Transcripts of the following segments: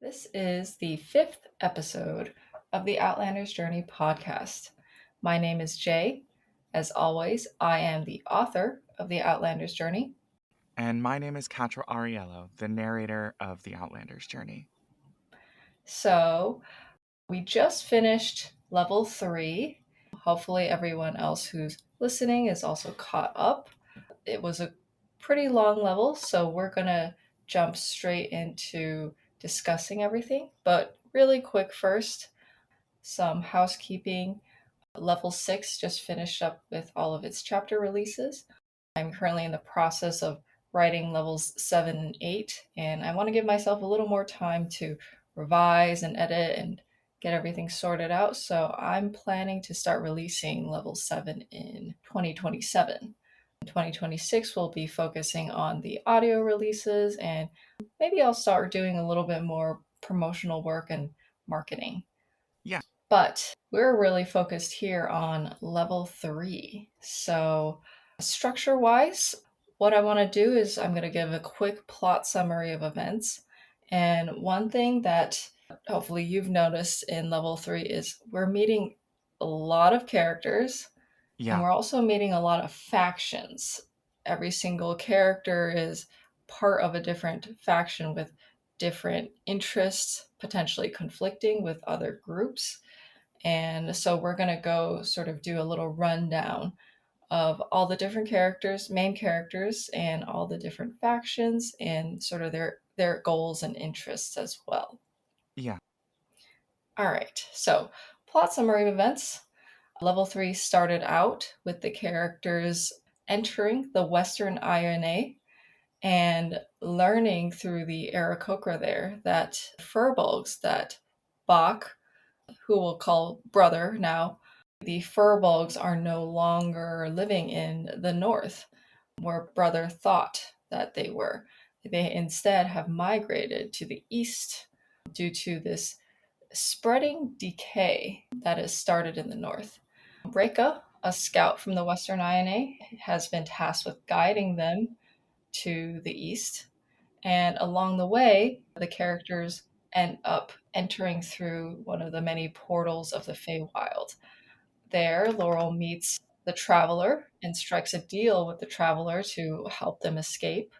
This is the fifth episode of the Outlanders Journey podcast. My name is Jay. As always, I am the author of the Outlanders Journey. And my name is Catra Ariello, the narrator of The Outlanders Journey. So, we just finished level 3. Hopefully, everyone else who's listening is also caught up. It was a pretty long level, so we're going to jump straight into discussing everything. But really quick first, some housekeeping. Level 6 just finished up with all of its chapter releases. I'm currently in the process of writing levels 7 and 8, and I want to give myself a little more time to revise and edit and get everything sorted out. So I'm planning to start releasing level 7 in 2027. In 2026, we'll be focusing on the audio releases, and maybe I'll start doing a little bit more promotional work and marketing. Yeah. But we're really focused here on level 3. So, structure wise, what I want to do is I'm going to give a quick plot summary of events. And one thing that hopefully you've noticed in level 3 is we're meeting a lot of characters and Yeah. we're also meeting a lot of factions. Every single character is part of a different faction with different interests, potentially conflicting with other groups. And so we're going to go sort of do a little rundown of all the different characters, main characters, and all the different factions and sort of their goals and interests as well. Yeah. All right. So, plot summary of events. Level 3 started out with the characters entering the Western INA and learning through the Aarakocra there that Furbolgs, that Bach, who we'll call brother now, the Furbolgs are no longer living in the north, where brother thought that they were. They instead have migrated to the east due to this spreading decay that has started in the north. Reka, a scout from the Western INA, has been tasked with guiding them to the east. And along the way, the characters end up entering through one of the many portals of the Feywild. There, Laurel meets the Traveler and strikes a deal with the Traveler to help them escape.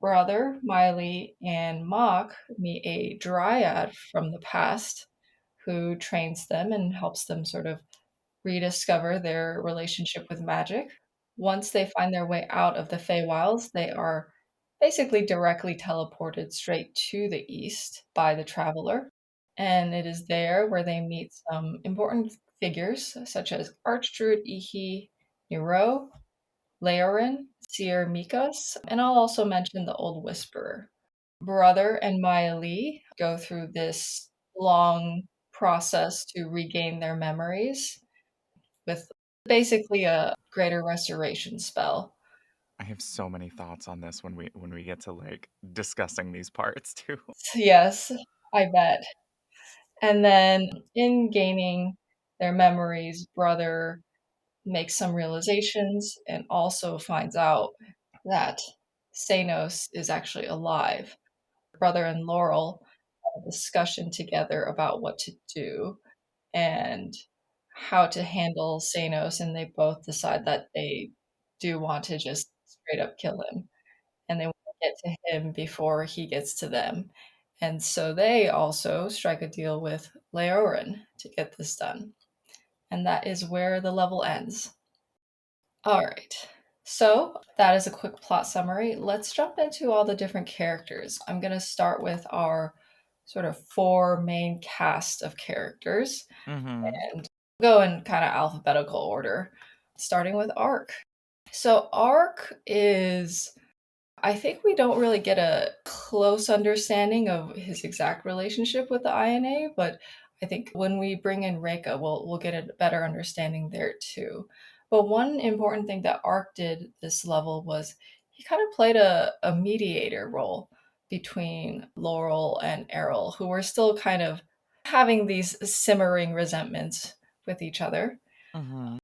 Brother, Miley, and Mock meet a dryad from the past who trains them and helps them sort of rediscover their relationship with magic. Once they find their way out of the Feywilds, they are basically directly teleported straight to the east by the Traveler. And it is there where they meet some important figures such as Archdruid Ihi Nero, Leorin, Seer Mikas, and I'll also mention the Old Whisperer. Brother and Maya Lee go through this long process to regain their memories with basically a greater restoration spell. I have so many thoughts on this when we get to discussing these parts too. Yes, I bet. And then in gaining their memories, Brother makes some realizations and also finds out that Sanos is actually alive. Brother and Laurel have a discussion together about what to do and how to handle Sanos, and they both decide that they do want to just straight up kill him, and they want to get to him before he gets to them. And so they also strike a deal with Leorin to get this done. And that is where the level ends. All right. So that is a quick plot summary. Let's jump into all the different characters. I'm going to start with our sort of 4 main cast of characters Mm-hmm. and go in kind of alphabetical order, starting with Ark. So Ark is, I think we don't really get a close understanding of his exact relationship with the INA, but I think when we bring in Reika, we'll get a better understanding there too. But one important thing that Ark did this level was he kind of played a mediator role between Laurel and Errol, who were still kind of having these simmering resentments with each other. Mm-hmm.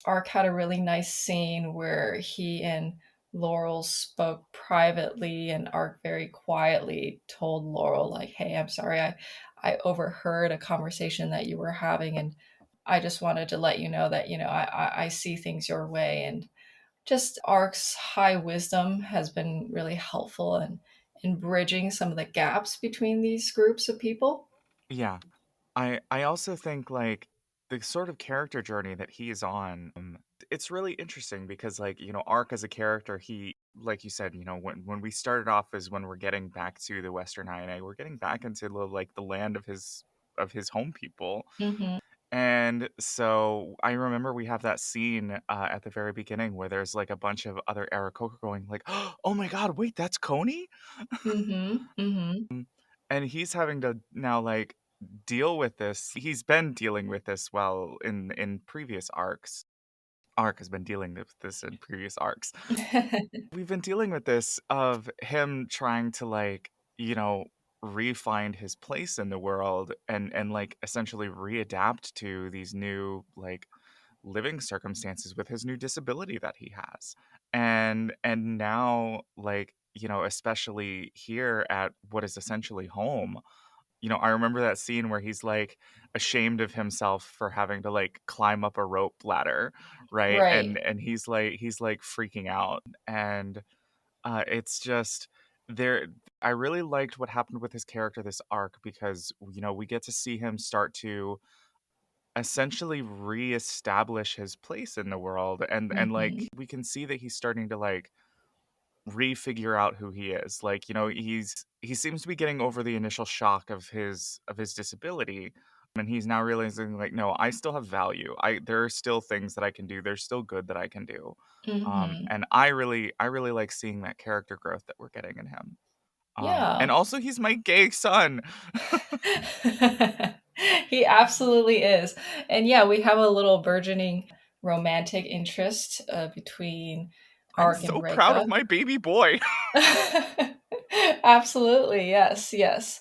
Ark had a really nice scene where he and Laurel spoke privately and Ark very quietly told Laurel, like, hey, I'm sorry, I overheard a conversation that you were having, and I just wanted to let you know that, I see things your way. And just Ark's high wisdom has been really helpful in bridging some of the gaps between these groups of people. Yeah. I also think, like, the sort of character journey that he's on, it's really interesting because, like, Ark as a character, he, like you said, when we started off is when we're getting back to the Western INA, we're getting back into the land of his home people. Hmm. And so I remember we have that scene at the very beginning where there's like a bunch of other Aarakocra going like, "Oh my God, wait, that's Coney?" Hmm. Hmm. And he's having to now like deal with this. He's been dealing with this well in previous arcs. Arc has been dealing with this in previous arcs. We've been dealing with this of him trying to like, re-find his place in the world and like essentially readapt to these new like living circumstances with his new disability that he has. And now like, especially here at what is essentially home, I remember that scene where he's like ashamed of himself for having to like climb up a rope ladder, right? Right. And he's like freaking out. And it's just there I really liked what happened with his character this arc because we get to see him start to essentially reestablish his place in the world, and like Hmm. we can see that he's starting to like refigure out who he is. Like, he seems to be getting over the initial shock of his disability, and he's now realizing like, no, I still have value. There are still things that I can do. There's still good that I can do. Hmm. And I really like seeing that character growth that we're getting in him. And Yeah. also he's my gay son. He absolutely is. And yeah, we have a little burgeoning romantic interest between I'm Ark and so proud of Reka. my baby boy. Absolutely. Yes. Yes.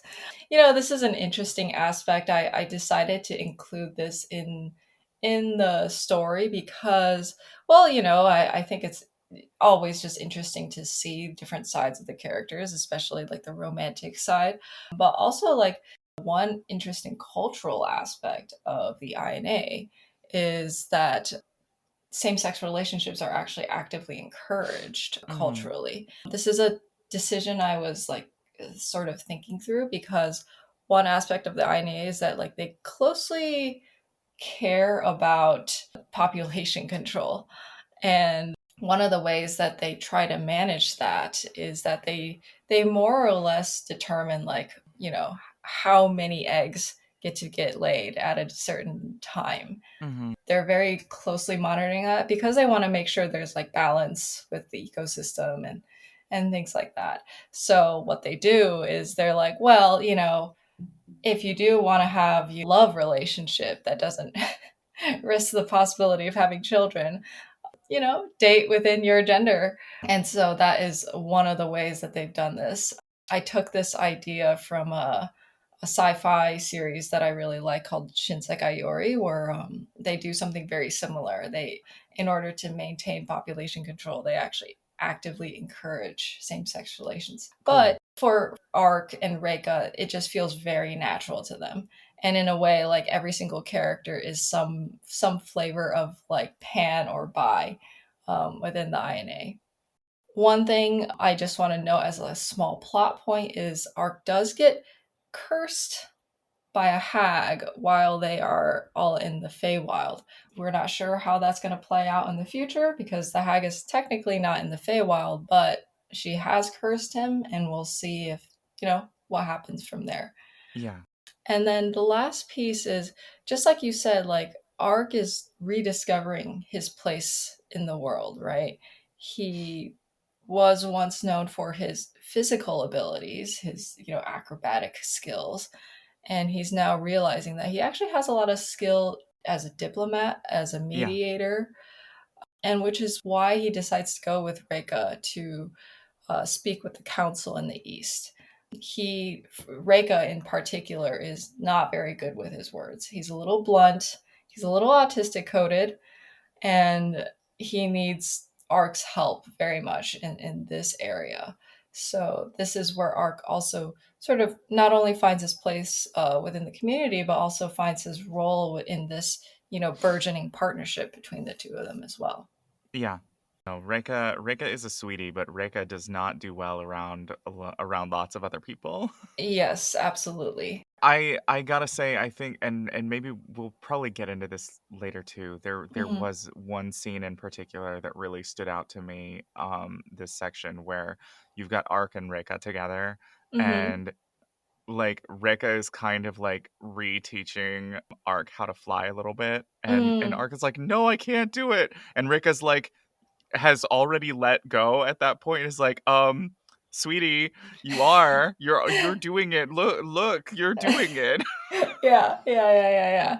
This is an interesting aspect. I decided to include this in the story because, well, I think it's always just interesting to see different sides of the characters, especially like the romantic side, but also like one interesting cultural aspect of the INA is that same-sex relationships are actually actively encouraged Mhm. culturally. This is a decision I was like sort of thinking through because one aspect of the INA is that like they closely care about population control. And one of the ways that they try to manage that is that they more or less determine like, how many eggs get laid at a certain time. Mhm. They're very closely monitoring that because they want to make sure there's like balance with the ecosystem and things like that. So what they do is they're like, well, if you do want to have a love relationship that doesn't risk the possibility of having children, date within your gender. And so that is one of the ways that they've done this. I took this idea from a sci-fi series that I really like called Shinsekai Yori, where they do something very similar. In order to maintain population control, they actually actively encourage same-sex relations. Cool. But for Ark and Reika, it just feels very natural to them. And in a way, like every single character is some flavor of like pan or bi within the INA. One thing I just want to note as a small plot point is Ark does get cursed by a hag while they are all in the Feywild. We're not sure how that's going to play out in the future because the hag is technically not in the Feywild, but she has cursed him, and we'll see if, what happens from there. Yeah. And then the last piece is just like you said, like Ark is rediscovering his place in the world, right? He was once known for his physical abilities, his, acrobatic skills, and he's now realizing that he actually has a lot of skill as a diplomat, as a Yeah. mediator, and which is why he decides to go with Reka to speak with the council in the East. Reka in particular, is not very good with his words. He's a little blunt, he's a little autistic coded, and he needs Ark's help very much in this area. So this is where Ark also sort of not only finds his place within the community, but also finds his role in this, burgeoning partnership between the two of them as well. Yeah. No, Reka is a sweetie, but Reka does not do well around lots of other people. Yes, absolutely. I gotta say, I think, and maybe we'll probably get into this later too. There Hmm. was one scene in particular that really stood out to me. This section where you've got Ark and Reka together, Hmm. and like Reka is kind of like reteaching Ark how to fly a little bit, and Mm. Ark is like, no, I can't do it, and Reka's like has already let go at that point. Is like, sweetie, you're doing it. Look, you're doing it. Yeah, yeah, yeah, yeah, yeah.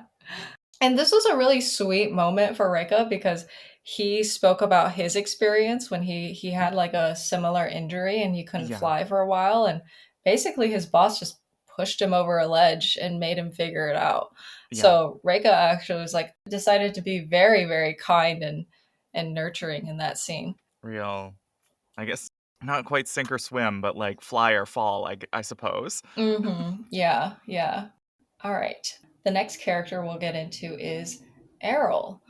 And this was a really sweet moment for Rika because he spoke about his experience when he had like a similar injury and he couldn't Yeah, fly for a while, and basically his boss just pushed him over a ledge and made him figure it out. yeah, So Rika actually was like decided to be very, very kind and nurturing in that scene. real. I guess not quite sink or swim, but like fly or fall. I suppose. Mhm. Yeah, yeah. All right. The next character we'll get into is Errol.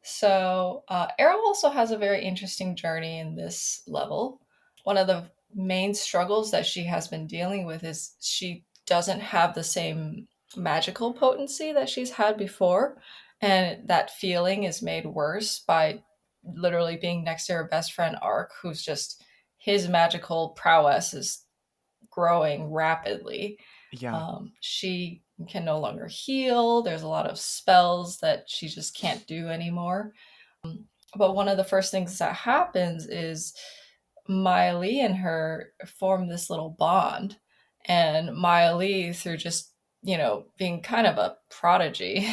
So, Errol also has a very interesting journey in this level. One of the main struggles that she has been dealing with is she doesn't have the same magical potency that she's had before. And that feeling is made worse by literally being next to her best friend, Ark, who's just his magical prowess is growing rapidly. Yeah, She can no longer heal. There's a lot of spells that she just can't do anymore. But one of the first things that happens is Miley and her form this little bond. And Miley, through just, being kind of a prodigy,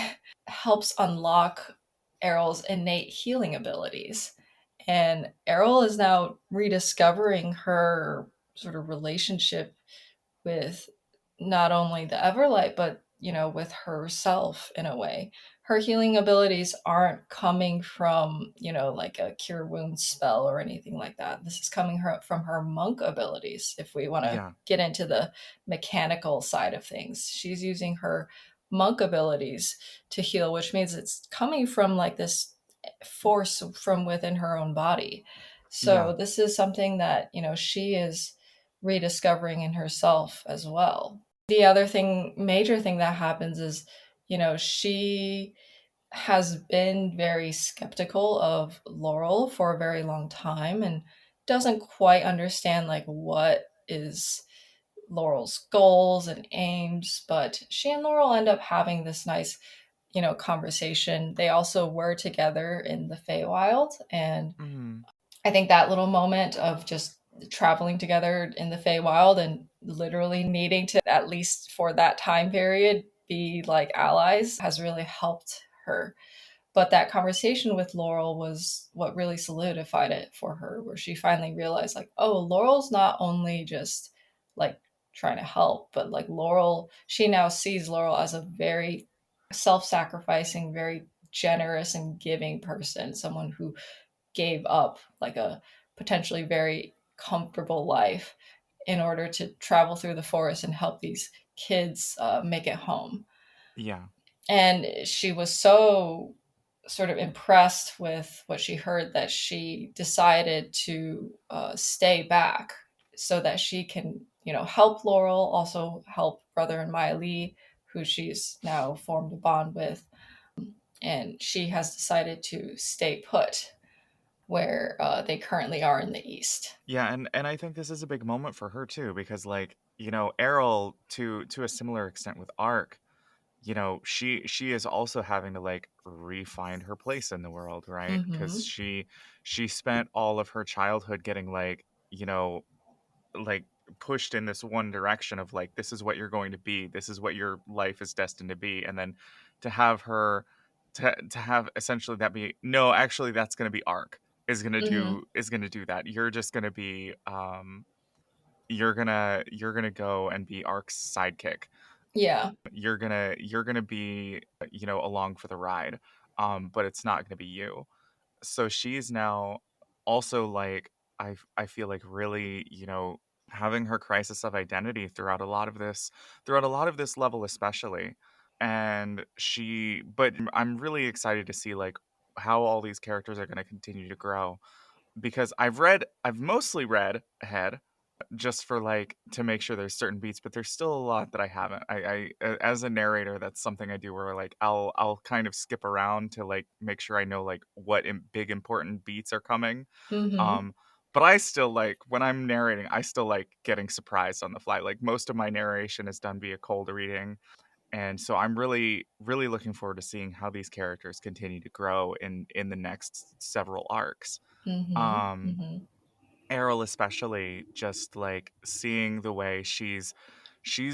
helps unlock Errol's innate healing abilities. And Errol is now rediscovering her sort of relationship with not only the Everlight, but with herself in a way. Her healing abilities aren't coming from, like a cure wounds spell or anything like that. This is coming from her monk abilities. If we want to yeah, get into the mechanical side of things, she's using her monk abilities to heal, which means it's coming from like this force from within her own body. yeah, So this is something that, she is rediscovering in herself as well. The other thing, major thing that happens is, she has been very skeptical of Laurel for a very long time and doesn't quite understand like what is Laurel's goals and aims, but she and Laurel end up having this nice, conversation. They also were together in the Feywild, and mm, I think that little moment of just traveling together in the Feywild and literally needing to, at least for that time period, be like allies has really helped her. But that conversation with Laurel was what really solidified it for her, where she finally realized, like, oh, Laurel's not only just like trying to help, but like Laurel, she now sees Laurel as a very self sacrificing, very generous and giving person, someone who gave up like a potentially very comfortable life in order to travel through the forest and help these kids make it home. yeah, And she was so sort of impressed with what she heard that she decided to stay back so that she can, help Laurel, also help Brother and Maya Lee, who she's now formed a bond with. And she has decided to stay put where they currently are in the East. yeah. And I think this is a big moment for her too, because like Errol to a similar extent with Ark, she is also having to like refine her place in the world, right? Because Mm-hmm. she spent all of her childhood getting like like pushed in this one direction of like this is what you're going to be, this is what your life is destined to be, and then to have her to have essentially that be no, actually that's going to be Arc Mm-hmm. is going to do that. You're just going to be you're gonna go and be Arc's sidekick. Yeah. You're gonna be along for the ride, but it's not gonna be you. So she's now also like I feel like really, having her crisis of identity throughout a lot of this level especially. And but I'm really excited to see like how all these characters are going to continue to grow, because I've mostly read ahead just for like to make sure there's certain beats, but there's still a lot that I haven't. As a narrator, that's something I do where like I'll kind of skip around to like make sure I know like what big important beats are coming. Mm-hmm. Um, but I still like when I'm narrating, I still like getting surprised on the fly. Like most of my narration is done via cold reading, and so I'm really really looking forward to seeing how these characters continue to grow in the next several arcs. Mm-hmm. Um, Mm-hmm. Errol especially, just like seeing the way she's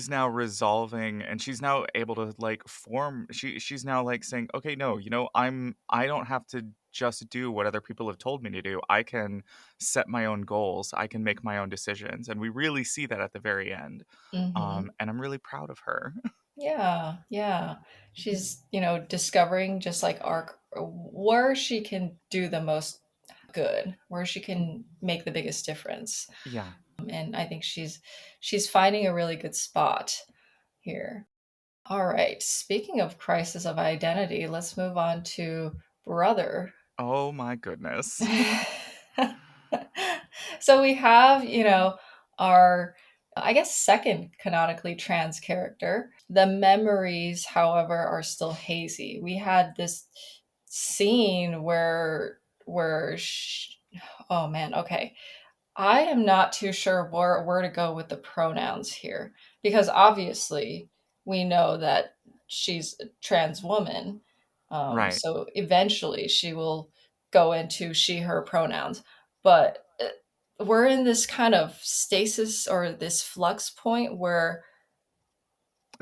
now resolving, and she's now able to like form she's now like saying, okay, no, I don't have to just do what other people have told me to do. I can set my own goals, I can make my own decisions, and we really see that at the very end. Mm-hmm. And I'm really proud of her. Yeah, yeah. She's, discovering just like arc where she can do the most good, where she can make the biggest difference. Yeah. And I think she's finding a really good spot here. All right. Speaking of crisis of identity, let's move on to Brother. Oh my goodness. So we have, our, I guess, second canonically trans character. The memories, however, are still hazy. We had this scene oh man, okay. I am not too sure where to go with the pronouns here because obviously we know that she's a trans woman. Right. So eventually she will go into she, her pronouns. But we're in this kind of stasis or this flux point where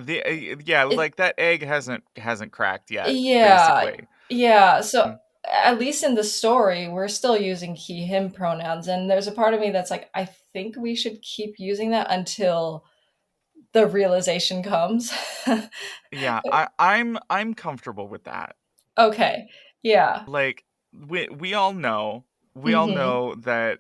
Yeah, it, like that egg hasn't cracked yet, yeah, basically. yeah. So Mm, at least in the story, we're still using he, him pronouns. And there's a part of me that's like, I think we should keep using that until the realization comes. yeah, I'm comfortable with that. Okay. Yeah. Like we all Mhm. know that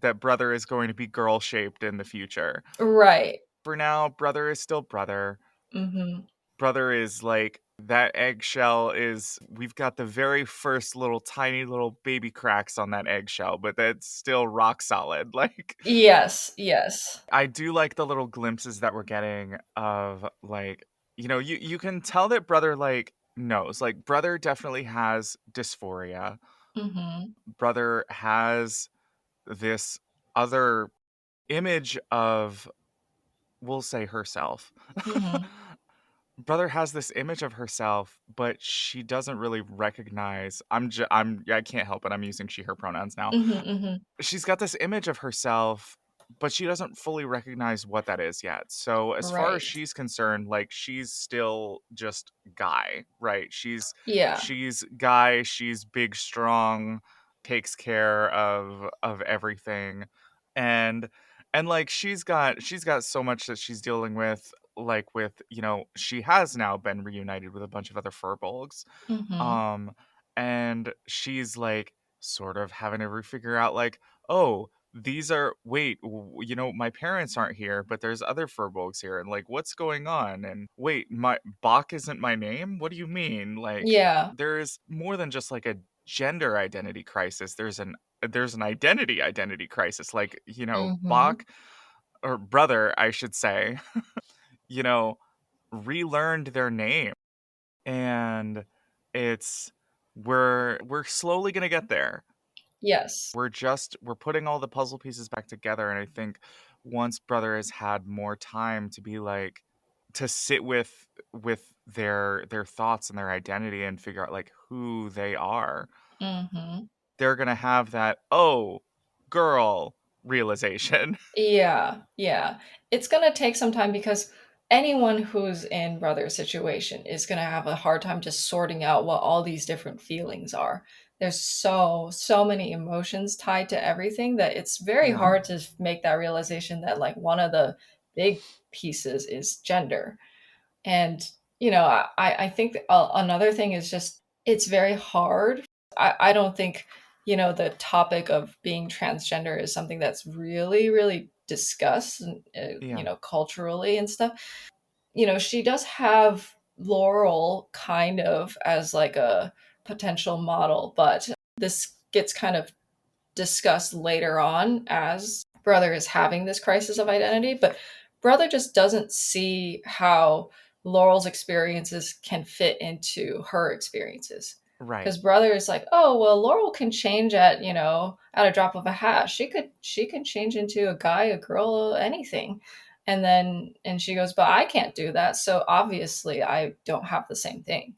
that brother is going to be girl shaped in the future. Right. For now, brother is still brother. Mhm. Brother is like that eggshell is we've got the very first little tiny little baby cracks on that eggshell, but that's still rock solid. Like Yes, yes. I do like the little glimpses that we're getting of like, you can tell that brother like knows. Like brother definitely has dysphoria. Mhm. Brother has this other image of, we'll say, herself. Mhm. Brother has this image of herself, but she doesn't really recognize. I can't help it. I'm using she her pronouns now. Mhm, mhm. She's got this image of herself, but she doesn't fully recognize what that is yet. So as far as Right. she's concerned, like she's still just guy, right? Yeah. She's guy, she's big, strong, takes care of everything. And like she's got so much that she's dealing with, like with, she has now been reunited with a bunch of other furbolgs. Mhm. Um and she's like sort of having to figure out like, oh, these are wait, my parents aren't here, but there's other furbolgs here, and like what's going on? And wait, my Bach isn't my name? What do you mean? Like Yeah. there's more than just like a gender identity crisis. There's an identity crisis. Like, Mhm. Bach, or brother, I should say, you know, relearned their name, and it's we're slowly gonna get there. Yes. We're putting all the puzzle pieces back together, and I think once brother has had more time to be like to sit with their thoughts and their identity and figure out like who they are, Mhm. they're gonna have that, oh, girl realization. Yeah, yeah. It's gonna take some time because anyone who's in brother's situation is gonna have a hard time just sorting out what all these different feelings are. There's so many emotions tied to everything that it's very Yeah. hard to make that realization that like one of the big pieces is gender. And I think another thing is just it's very hard. I don't think the topic of being transgender is something that's really, really discussed, Yeah. culturally and stuff. She does have Laurel kind of as like a potential model, but this gets kind of discussed later on as Brother is having this crisis of identity. But Brother just doesn't see how Laurel's experiences can fit into her experiences. Right. Because Brother is like, oh well, Laurel can change at a drop of a hat. She can change into a guy, a girl, anything. And she goes, but I can't do that. So obviously I don't have the same thing.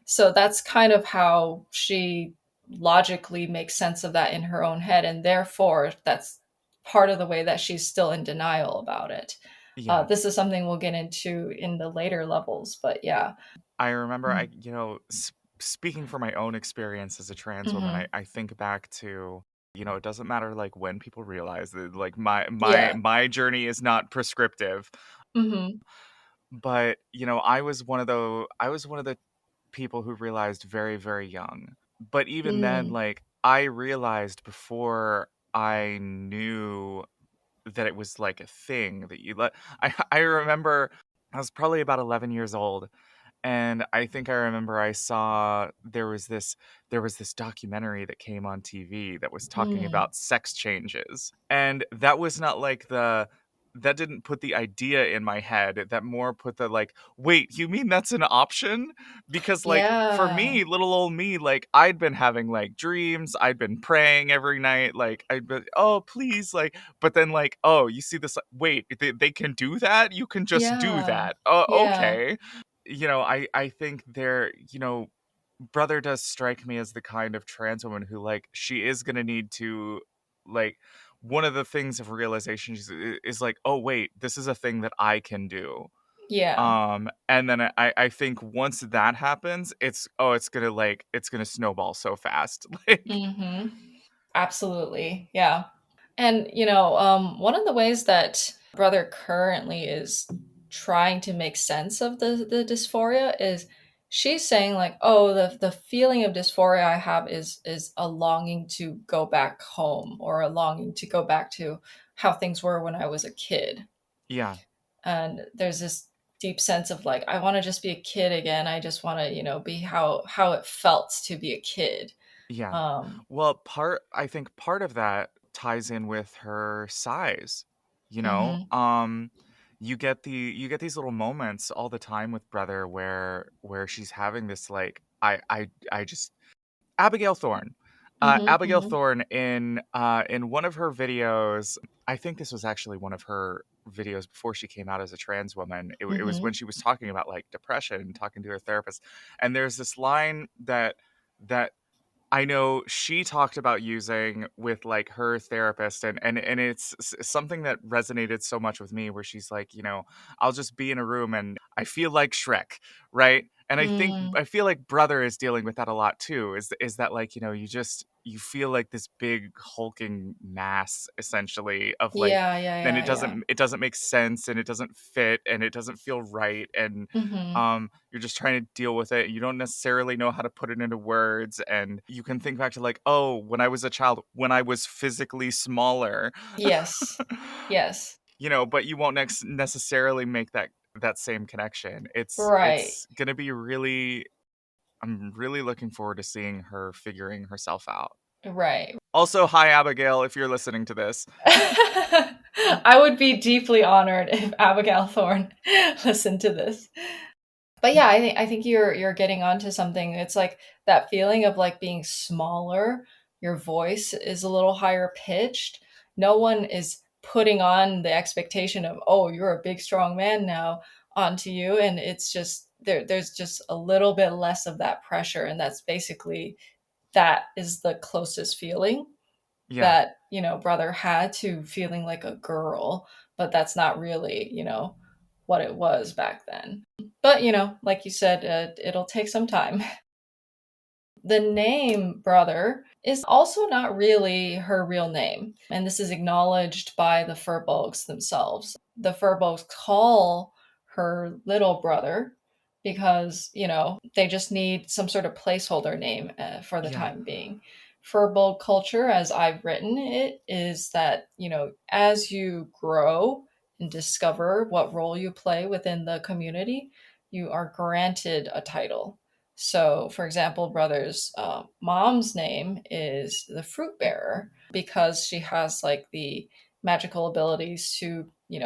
So that's kind of how she logically makes sense of that in her own head. And therefore, that's part of the way that she's still in denial about it. Yeah. This is something we'll get into in the later levels, but yeah. I remember, Mm. speaking from my own experience as a trans woman, Hmm. I think back to, it doesn't matter like when people realize that like my Yeah. my journey is not prescriptive, Hmm. but I was one of the people who realized very, very young. But even then, Mm. like I realized before I knew that it was like a thing that you let I remember I was probably about 11 years old, and I think I remember I saw there was this documentary that came on TV that was talking Mm. about sex changes. And that was not like the that didn't put the idea in my head. That more put the like, wait, you mean that's an option? Because like for Yeah. me, little old me, like I'd been having like dreams, I'd been praying every night, like I'd been, oh please, like, but then like, oh, you see this, wait, they can do that? You can just do Yeah. that. Oh, Yeah. okay. I think Brother does strike me as the kind of trans woman who like she is gonna need to like one of the things of realization is like, oh wait, this is a thing that I can do. Yeah. And then I think once that happens, it's gonna snowball so fast. Like Hmm. Absolutely. Yeah. And, one of the ways that Brother currently is trying to make sense of the dysphoria is she's saying like, oh, the feeling of dysphoria I have is a longing to go back home or a longing to go back to how things were when I was a kid. yeah. And there's this deep sense of like, I want to just be a kid again. I just want to, be how it felt to be a kid. Yeah. Um, Well, I think part of that ties in with her size. You know, mhm, you get these little moments all the time with Brother where she's having this like I just Abigail Thorne. mhm, Abigail mhm, Thorne in one of her videos, I think this was actually one of her videos before she came out as a trans woman. It was when mhm, she was talking about like depression, talking to her therapist, and there's this line that I know she talked about using with like her therapist, and it's something that resonated so much with me where she's like, I'll just be in a room and I feel like Shrek, right? And mm. I feel like Brother is dealing with that a lot too. Is that like, you feel like this big hulking mass essentially of like, Yeah, yeah, then yeah, yeah. it doesn't make sense and it doesn't fit and it doesn't feel right, and Mhm. you're just trying to deal with it. You don't necessarily know how to put it into words, and you can think back to like, oh, when I was a child, when I was physically smaller. Yes. Yes. But you won't necessarily make that same connection. Right. It's gonna be really I'm really looking forward to seeing her figuring herself out. Right. Also, hi Abigail, if you're listening to this. I would be deeply honored if Abigail Thorne listened to this. But yeah, I think you're getting onto something. It's like that feeling of like being smaller, your voice is a little higher pitched. No one is putting on the expectation of, oh, you're a big strong man now onto you. And it's just there's just a little bit less of that pressure. And that's basically that is the closest feeling Yeah. that, Brother had to feeling like a girl, but that's not really, what it was back then. But, like you said, it'll take some time. The name Brother is also not really her real name, and this is acknowledged by the Furbolgs themselves. The Furbolgs call her little brother because, they just need some sort of placeholder name for the Yeah. time being. Furball culture, as I've written it, is that, as you grow and discover what role you play within the community, you are granted a title. So, for example, Brother's mom's name is the fruit bearer because she has like the magical abilities to,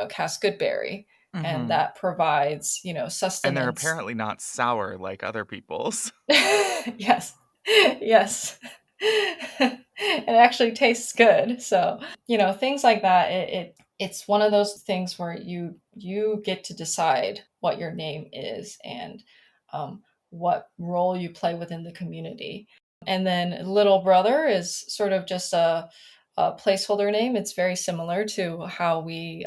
cast good berry, and Mm-hmm. that provides, And they're sustenance. apparently not sour like other people's. Yes. Yes. It actually tastes good. So, things like that. It's one of those things where you get to decide what your name is, and what role you play within the community. And then little brother is sort of just a placeholder name. It's very similar to how we,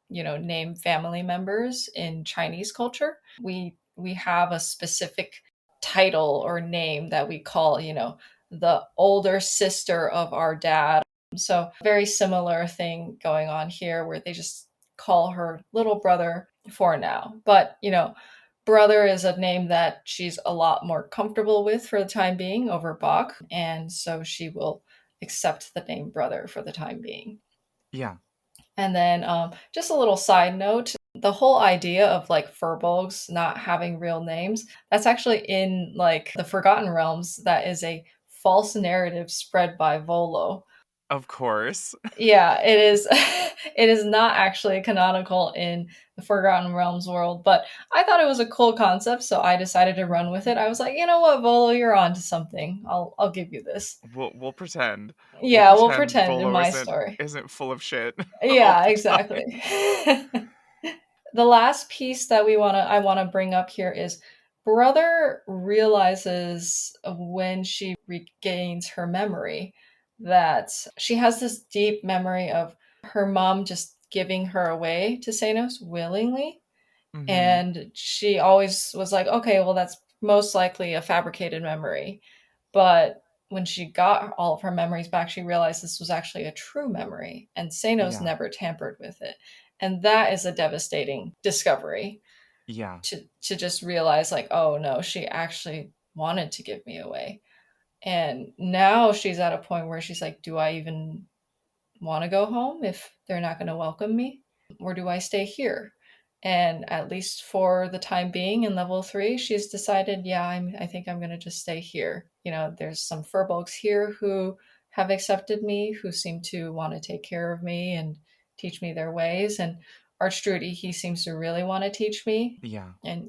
name family members in Chinese culture. We have a specific title or name that we call, the older sister of our dad. So, very similar thing going on here where they just call her little brother for now. But, brother is a name that she's a lot more comfortable with for the time being over Bach. And so she will accept the name brother for the time being. Yeah. And then, just a little side note, the whole idea of like furbolgs not having real names, that's actually in like the Forgotten Realms. That is a false narrative spread by Volo. Of course. Yeah, it is. It is not actually canonical in the Forgotten Realms world, but I thought it was a cool concept, so I decided to run with it. I was like, you know what, Volo, you're onto something. I'll give you this. We'll pretend. We'll Yeah, we'll pretend pretend in Volo my isn't story. isn't full of shit all Yeah, the time. exactly. The last piece that I want to bring up here is Brother realizes when she regains her memory that she has this deep memory of her mom just giving her away to Sanos willingly. Mm-hmm. And she always was like, okay, well, that's most likely a fabricated memory. But when she got all of her memories back, she realized this was actually a true memory, and Sanos Yeah. never tampered with it. And that is a devastating discovery, Yeah. to just realize, like, oh no, she actually wanted to give me away. And now she's at a point where she's like, do I even want to go home if they're not going to welcome me? Or do I stay here? And at least for the time being in level 3, she's decided, yeah, I think I'm going to just stay here. There's some furbolgs here who have accepted me, who seem to want to take care of me and teach me their ways. And Archdrudy, he seems to really want to teach me. Yeah. And,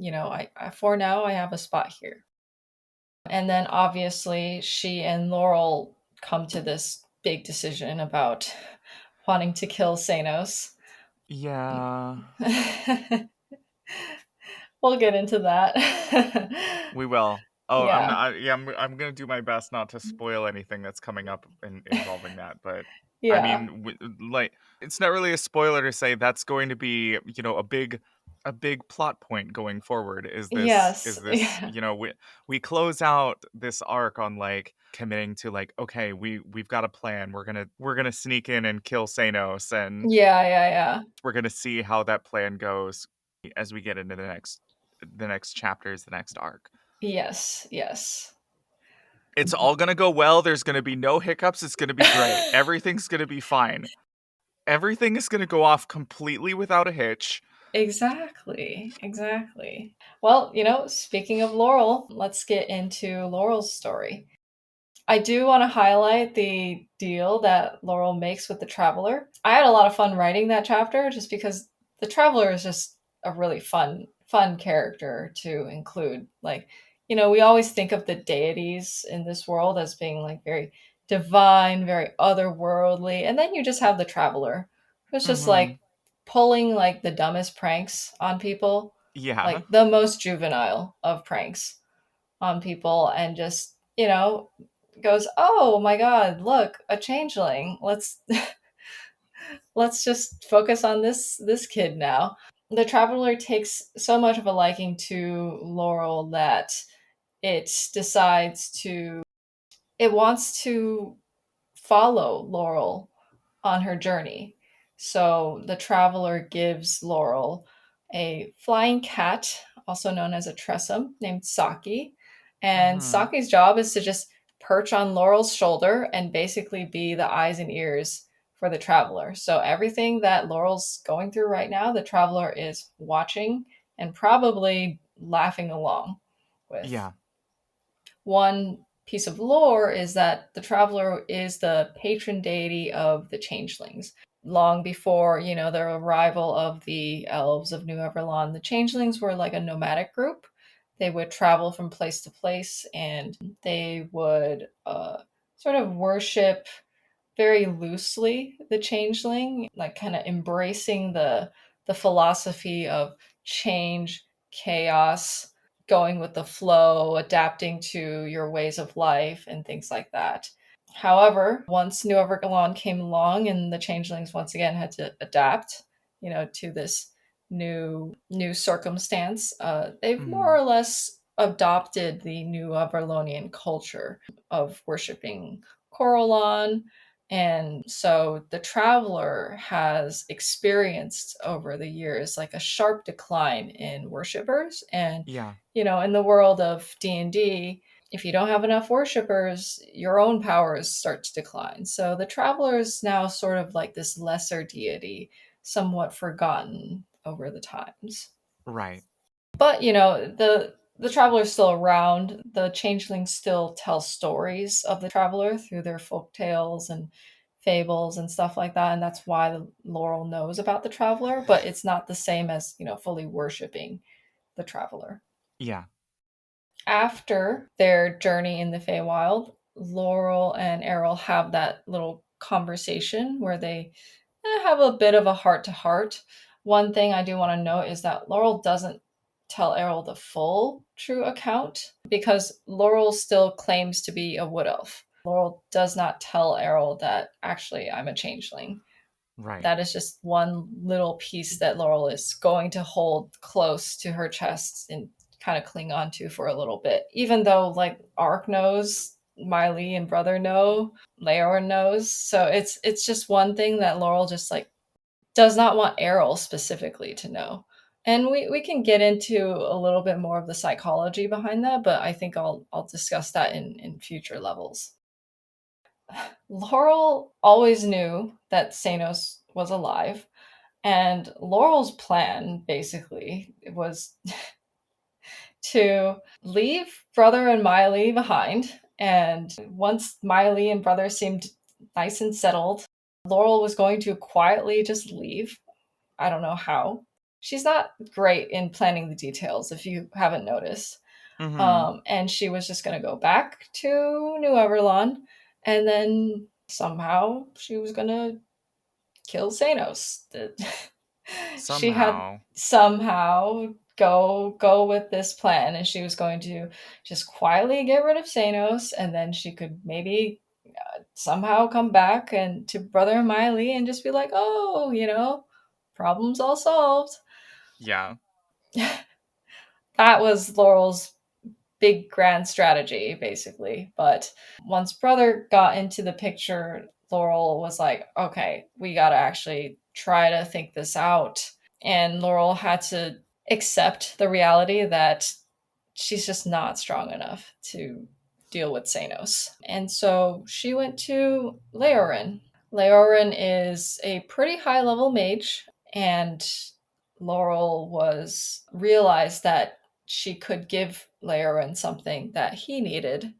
for now, I have a spot here. And then obviously, she and Laurel come to this big decision about wanting to kill Sanos. Yeah. We'll get into that. We will. Oh, I'm Yeah. not. Yeah, I'm gonna do my best not to spoil anything that's coming up involving that. But I Yeah. mean, like, it's not really a spoiler to say that's going to be, a big plot point going forward. Yes. Is this, Yeah. we close out this arc on like committing to like, okay, we've got a plan. We're gonna sneak in and kill Sanos, and Yeah, yeah, yeah. we're gonna see how that plan goes as we get into the next chapters, the next arc. Yes, yes. It's all gonna go well. There's gonna be no hiccups. It's gonna be great. Everything's gonna be fine. Everything is gonna go off completely without a hitch. Exactly. Exactly. Well, speaking of Laurel, let's get into Laurel's story. I do want to highlight the deal that Laurel makes with the Traveler. I had a lot of fun writing that chapter just because the Traveler is just a really fun character to include. Like, we always think of the deities in this world as being like very divine, very otherworldly, and then you just have the Traveler who's just Mm-hmm. like pulling like the dumbest pranks on people, Yeah. like the most juvenile of pranks on people, and just, goes, "Oh my god, look, a changeling. Let's just focus on this kid now." The Traveler takes so much of a liking to Laurel that it decides to it wants to follow Laurel on her journey. So the Traveler gives Laurel a flying cat, also known as a tressum, named Saki. And Mm-hmm. Saki's job is to just perch on Laurel's shoulder and basically be the eyes and ears for the traveler. So everything that Laurel's going through right now, the traveler is watching and probably laughing along with. Yeah. One piece of lore is that the traveler is the patron deity of the changelings. Long before, the arrival of the elves of New Everland, the changelings were like a nomadic group. They would travel from place to place, and they would sort of worship very loosely the changeling, like kind of embracing the philosophy of change, chaos, going with the flow, adapting to your ways of life and things like that. However, once New Evergalon came along and the changelings once again had to adapt, to this new circumstance, they've more Hmm. or less adopted the New Everlonian culture of worshiping Coralon. And so the traveler has experienced over the years like a sharp decline in worshipers. And, Yeah. in the world of D&D, if you don't have enough worshipers, your own powers start to decline. So the traveler is now sort of like this lesser deity, somewhat forgotten over the times. Right. But the traveler's still around. The changelings still tell stories of the traveler through their folk tales and fables and stuff like that, and that's why Laurel knows about the traveler. But it's not the same as fully worshiping the traveler. Yeah. After their journey in the Feywild, Laurel and Errol have that little conversation where they have a bit of a heart to heart. One thing I do want to note is that Laurel doesn't tell Errol the full true account because Laurel still claims to be a wood elf. Laurel does not tell Errol that actually I'm a changeling. Right. That is just one little piece that Laurel is going to hold close to her chest and kind of cling on to for a little bit. Even though like Ark knows, Miley and brother know, Leor knows. So it's just one thing that Laurel just like does not want Errol specifically to know. And we can get into a little bit more of the psychology behind that, but I think I'll discuss that in future levels. Laurel always knew that Sanos was alive, and Laurel's plan basically was to leave Brother and Miley behind. And once Miley and Brother seemed nice and settled, Laurel was going to quietly just leave. I don't know how. She's not great in planning the details, if you haven't noticed. Hmm. And she was just going to go back to New Everland, and then somehow she was going to kill Xanos. She had Somehow. somehow go with this plan, and she was going to just quietly get rid of Xanos, and then she could maybe somehow come back and to Brother Miley and just be like, oh, problems all solved. Yeah. That was Laurel's big grand strategy, basically. But once Brother got into the picture, Laurel was like, okay, we gotta actually try to think this out. And Laurel had to accept the reality that she's just not strong enough to deal with Xanos. And so she went to Leorin. Leorin is a pretty high level mage, and Laurel was realized that she could give Leorin something that he needed,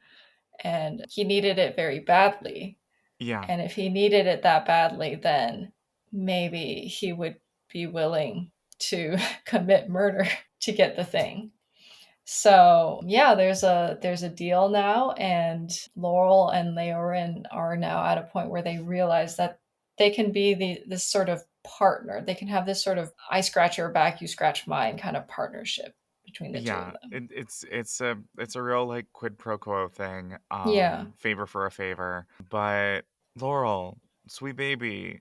and he needed it very badly. Yeah. And if he needed it that badly, then maybe he would be willing to commit murder to get the thing. So yeah, there's a deal now, and Laurel and Leorin are now at a point where they realize that they can be this sort of partner. They can have this sort of I scratch your back, you scratch mine kind of partnership between the two of Yeah. them. It's a real like quid pro quo thing. Yeah. Favor for a favor. But Laurel, sweet baby,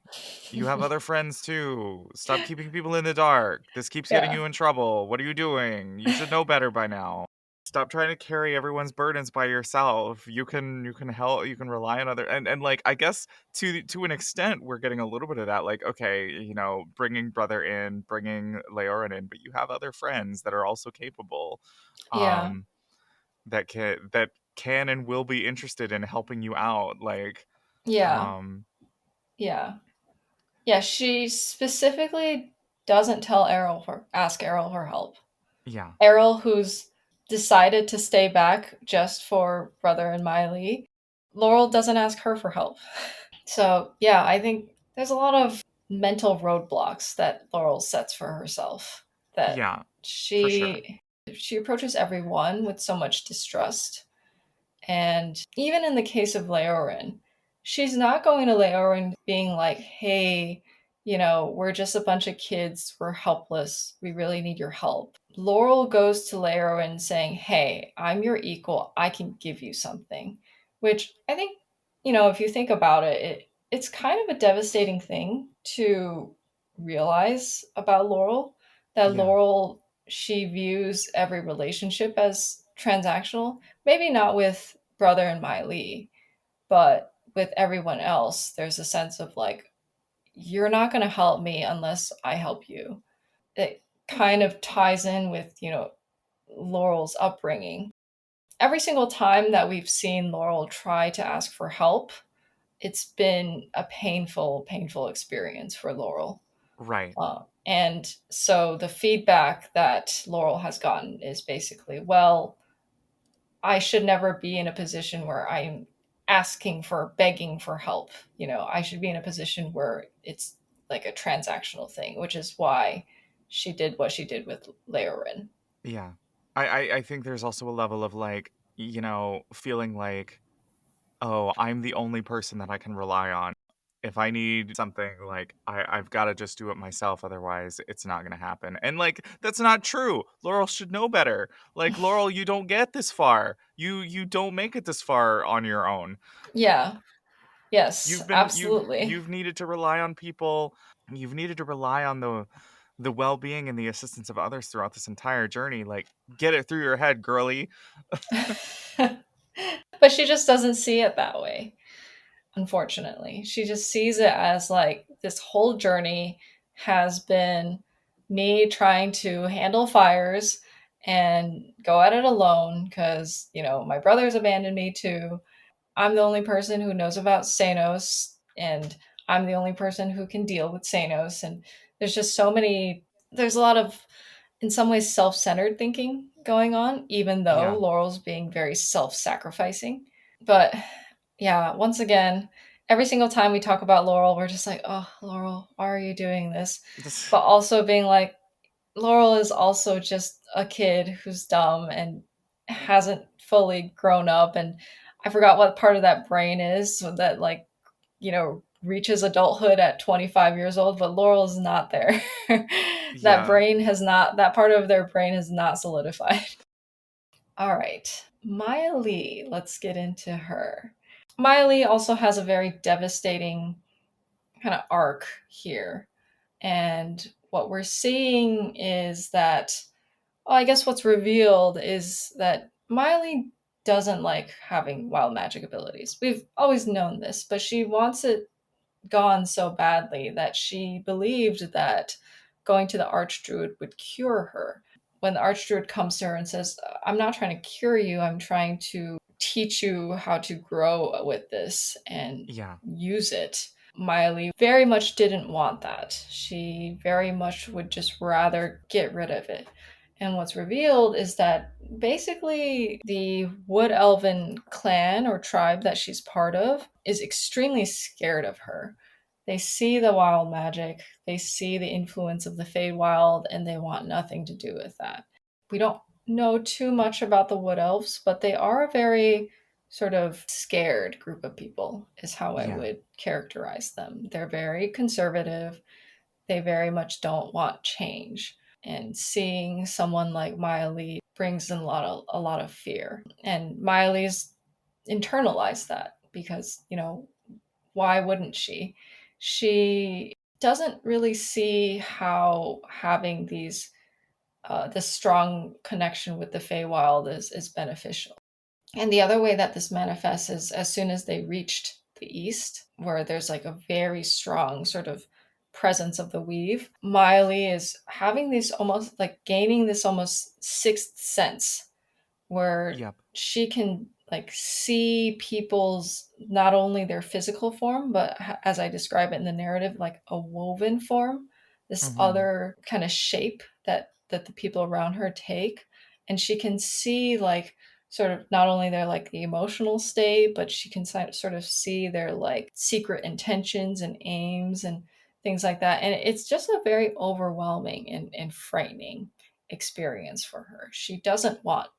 you have other friends too. Stop keeping people in the dark. This keeps getting Yeah. you in trouble. What are you doing? You should know better by now. Stop trying to carry everyone's burdens by yourself. You can help, you can rely on other, and like I guess to an extent we're getting a little bit of that, like okay, bringing brother in, bringing Leorin in, but you have other friends that are also capable, Yeah. um that can that can and will be interested in helping you out. Yeah. Um, Yeah. Yeah, she specifically doesn't ask Errol for help. yeah, Errol, who's decided to stay back just for Brother and Miley, Laurel doesn't ask her for help. So, yeah, I think there's a lot of mental roadblocks that Laurel sets for herself, that yeah, for sure. she approaches everyone with so much distrust. And even in the case of Leorin, she's not going to Leorin being like, hey, we're just a bunch of kids. We're helpless. We really need your help. Laurel goes to Leorin saying, hey, I'm your equal. I can give you something. Which I think, if you think about it, it's kind of a devastating thing to realize about Laurel, that Yeah, Laurel, she views every relationship as transactional. Maybe not with Brother and Miley, but with everyone else, there's a sense of like, you're not going to help me unless I help you. It kind of ties in with, Laurel's upbringing. Every single time that we've seen Laurel try to ask for help, it's been a painful, painful experience for Laurel. right. And so the feedback that Laurel has gotten is basically, well, I should never be in a position where I'm asking for begging for help. I should be in a position where it's like a transactional thing, which is why she did what she did with Leorin. Yeah. I think there's also a level of feeling like, oh, I'm the only person that I can rely on. If I need something, I've got to just do it myself, otherwise it's not going to happen. And that's not true. Laurel should know better. Laurel, you don't get this far. You don't make it this far on your own. Yeah. Yes, absolutely. You've needed to rely on people. You've needed to rely on the well-being and the assistance of others throughout this entire journey. Get it through your head, girly. But she just doesn't see it that way, unfortunately. She just sees it as like this whole journey has been me trying to handle fires and go at it alone because, my brothers abandoned me too. I'm the only person who knows about Xenos, and I'm the only person who can deal with Xenos. And there's just there's a lot of, in some ways, self centered thinking going on, even though Yeah. Laurel's being very self sacrificing. But yeah, once again, every single time we talk about Laurel, we're just like, oh, Laurel, why are you doing this? But also being like, Laurel is also just a kid who's dumb and hasn't fully grown up. And I forgot what part of that brain is so that, like, reaches adulthood at 25 years old, but Laurel's not there. Yeah. That part of their brain has not solidified. All right. Maya Lee, let's get into her. Maya Lee also has a very devastating kind of arc here. And what we're seeing is that, well, I guess what's revealed is that Miley doesn't like having wild magic abilities. We've always known this, but she wants it gone so badly that she believed that going to the Archdruid would cure her. When the Archdruid comes to her and says, I'm not trying to cure you, I'm trying to teach you how to grow with this and Yeah. use it. Miley very much didn't want that. She very much would just rather get rid of it. And what's revealed is that basically the Wood Elven clan or tribe that she's part of is extremely scared of her. They see the wild magic, they see the influence of the Feywild, and they want nothing to do with that. We don't know too much about the Wood Elves, but they are a very sort of scared group of people, is how I Yeah. would characterize them. They're very conservative, they very much don't want change. And seeing someone like Miley brings in a lot of fear. And Miley's internalized that because, why wouldn't she? She doesn't really see how having this strong connection with the Feywild is beneficial. And the other way that this manifests is as soon as they reached the east, where there's like a very strong sort of presence of the weave, Miley is having this almost like gaining this almost sixth sense where Yep. she can like see people's, not only their physical form, but as I describe it in the narrative, like a woven form, this Mm-hmm. other kind of shape that the people around her take. And she can see like sort of not only their like the emotional state, but she can sort of see their like secret intentions and aims and things like that. And it's just a very overwhelming and frightening experience for her. She doesn't want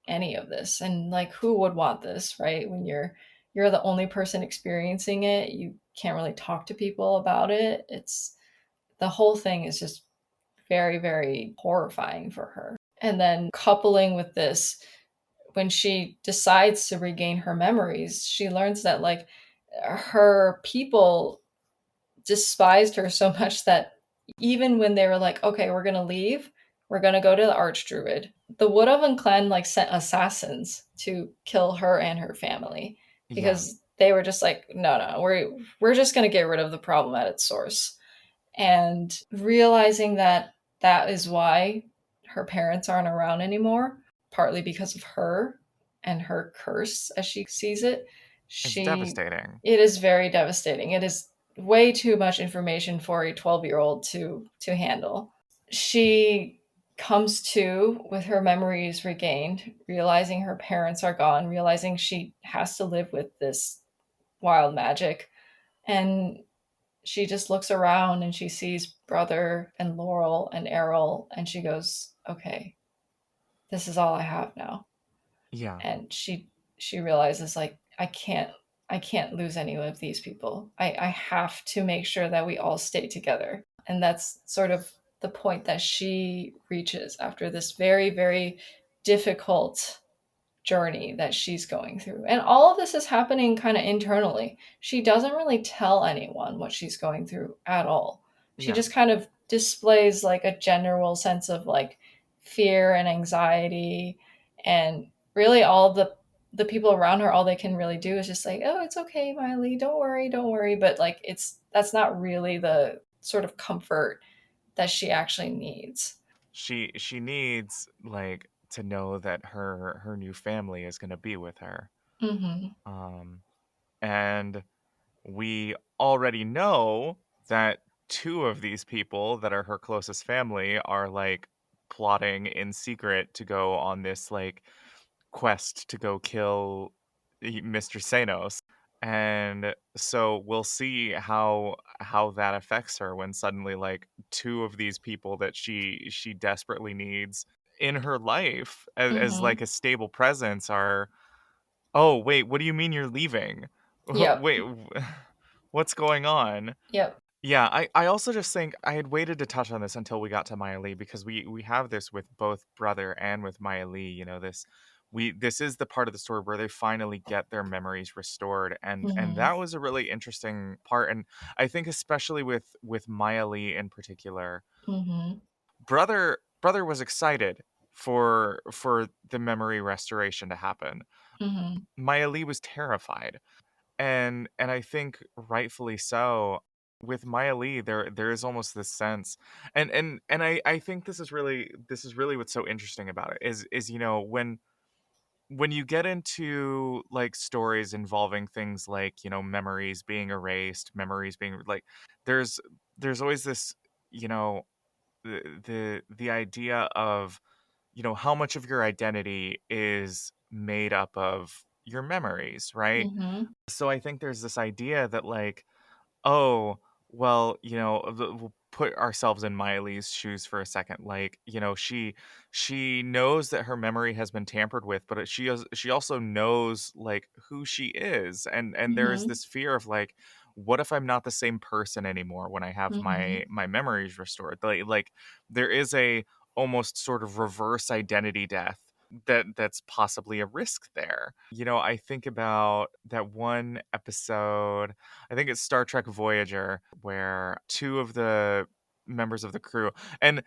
any of this, and like who would want this, right? When you're the only person experiencing it, you can't really talk to people about it. It's the whole thing is just very, very horrifying for her. And then coupling with this, when she decides to regain her memories, she learns that like her people despised her so much that even when they were like, okay, we're gonna leave, we're gonna go to the Archdruid, the Wood Oven clan like sent assassins to kill her and her family Yeah. because they were just like, no, no, we're just gonna get rid of the problem at its source. And realizing that that is why her parents aren't around anymore, partly because of her and her curse as she sees it, It's she devastating. it is very devastating. It is way too much information for a 12-year-old to handle. She comes to with her memories regained, realizing her parents are gone, realizing she has to live with this wild magic, and she just looks around and she sees Brother and Laurel and Errol, and she goes, okay, this is all I have now. Yeah. And she realizes like I can't lose any of these people. I have to make sure that we all stay together. And that's sort of the point that she reaches after this very, very difficult journey that she's going through. And all of this is happening kind of internally. She doesn't really tell anyone what she's going through at all. She Yeah. just kind of displays like a general sense of like fear and anxiety, and really all the people around her, all they can really do is just like, "Oh, it's okay, Miley. Don't worry, don't worry." But like that's not really the sort of comfort that she actually needs. She needs like to know that her new family is going to be with her. Mhm. Um and we already know that two of these people that are her closest family are like plotting in secret to go on this like quest to go kill Mr. Sanos. And so we'll see how that affects her when suddenly like two of these people that she desperately needs in her life as like Mhm. a stable presence are, oh wait, what do you mean you're leaving? Yep. Wait, what's going on? Yep. Yeah, I also just think I had waited to touch on this until we got to Maya Lee because we have this with both Brother and with Maya Lee, this is the part of the story where they finally get their memories restored, and Mhm. that was a really interesting part. And I think especially with Maya Lee in particular, Mhm. Brother was excited for the memory restoration to happen. Mhm. Maya Lee was terrified, and I think rightfully so. With Maya Lee, there is almost this sense, and I think this is really what's so interesting about it is when you get into like stories involving things like memories being erased, memories being like there's there's always this you know the idea of how much of your identity is made up of your memories, right? Mhm. So I think there's this idea that like, oh, well, we'll put ourselves in Miley's shoes for a second. Like, she knows that her memory has been tampered with, but she also knows like who she is, and there is Mhm. this fear of like, what if I'm not the same person anymore when I have my Mhm. my memories restored? Like there is a almost sort of reverse identity death that's possibly a risk there. I think about that one episode, I think it's Star Trek Voyager, where two of the members of the crew, and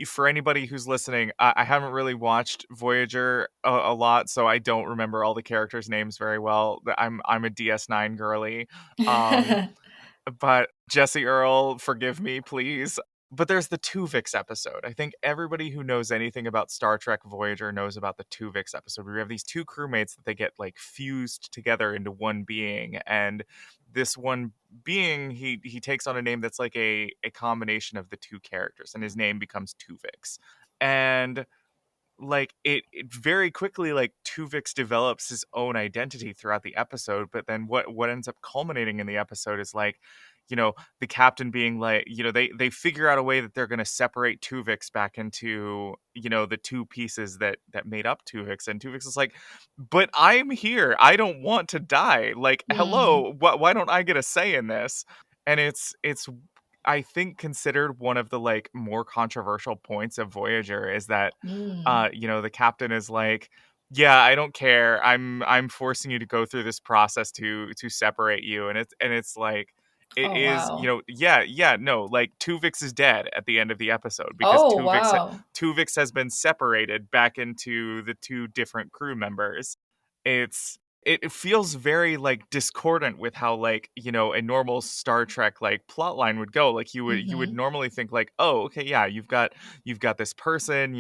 for anybody who's listening, I haven't really watched Voyager a lot, so I don't remember all the characters' names very well. I'm a DS9 girly, um, but Jesse Earl, forgive me, please. but there's the Tuvix episode. I think everybody who knows anything about Star Trek Voyager knows about the Tuvix episode, where we have these two crewmates that they get like fused together into one being, and this one being, he takes on a name that's like a combination of the two characters, and his name becomes Tuvix. And like it very quickly, like Tuvix develops his own identity throughout the episode, but then what ends up culminating in the episode is like, the captain being like, they figure out a way that they're going to separate Tuvix back into, the two pieces that made up Tuvix, and Tuvix is like, but I'm here, I don't want to die, like, Mm, hello, why don't I get a say in this? And it's I think considered one of the like more controversial points of Voyager is that mm. the captain is like, yeah, I don't care, I'm forcing you to go through this process to separate you, and it's like, it Oh, is, wow. yeah, no, like Tuvix is dead at the end of the episode because Oh, wow. Tuvix has been separated back into the two different crew members. It feels very like discordant with how, like, a normal Star Trek like plot line would go. Like you would Mhm. normally think like, oh, okay, yeah, you've got this person,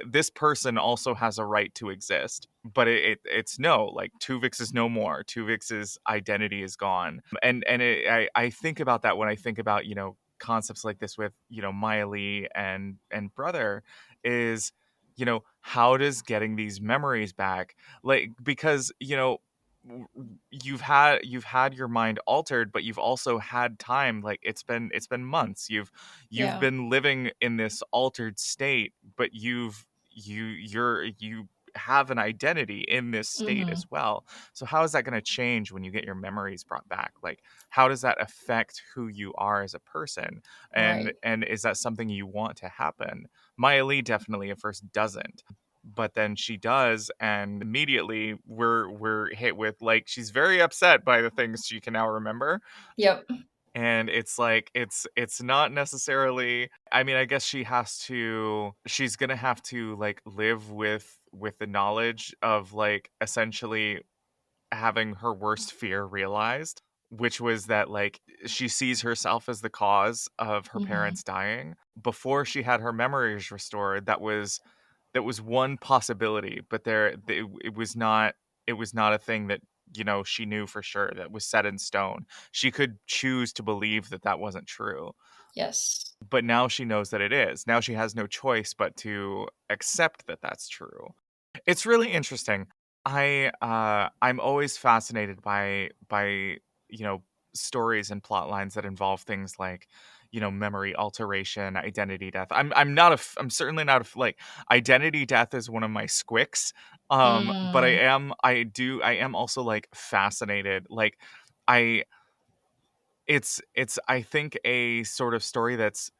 this person also has a right to exist, but it's no, like, Tuvix is no more. Tuvix's identity is gone, and I think about that when I think about, concepts like this with, Miley and brother, is, how does getting these memories back, like, because, you've had your mind altered, but you've also had time, like, it's been months, you've Yeah. been living in this altered state, but you have an identity in this state as Mhm. well. So how is that going to change when you get your memories brought back? Like, how does that affect who you are as a person? and Right. and is that something you want to happen? Maya Lee definitely at first doesn't, but then she does, and immediately we're hit with, like, she's very upset by the things she can now remember. Yep. And it's like, it's not necessarily, I mean, I guess she's gonna have to like live with the knowledge of, like, essentially having her worst fear realized, which was that, like, she sees herself as the cause of her Mhm. parents dying. Before she had her memories restored, that was one possibility, but it was not a thing that, she knew for sure, that was set in stone. She could choose to believe that that wasn't true, Yes. but now she knows that it is. Now she has no choice but to accept that that's true. It's really interesting. I'm always fascinated by you know stories and plot lines that involve things like, memory alteration, identity death. I'm certainly not like, identity death is one of my squicks. But Mm. I am also like fascinated. Like, I it's I think a sort of story that's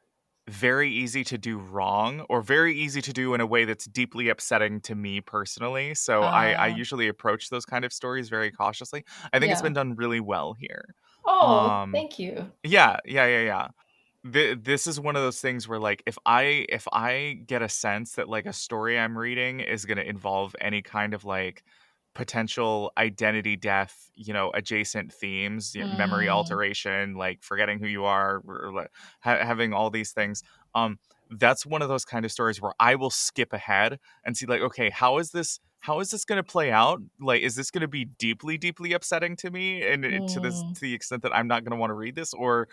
very easy to do wrong, or very easy to do in a way that's deeply upsetting to me personally. So I Uh, usually approach those kind of stories very cautiously. I think it's been yeah. done really well here. Oh, Um, thank you. yeah, yeah, yeah, yeah. This is one of those things where, like, if I get a sense that, like, a story I'm reading is going to involve any kind of like potential identity death, adjacent themes, memory Mm. alteration, like forgetting who you are, or like, having all these things, um that's one of those kind of stories where I will skip ahead and see, like, okay, how is this going to play out? Like, is this going to be deeply, deeply upsetting to me, and Mm. to the extent that I'm not going to want to read this, or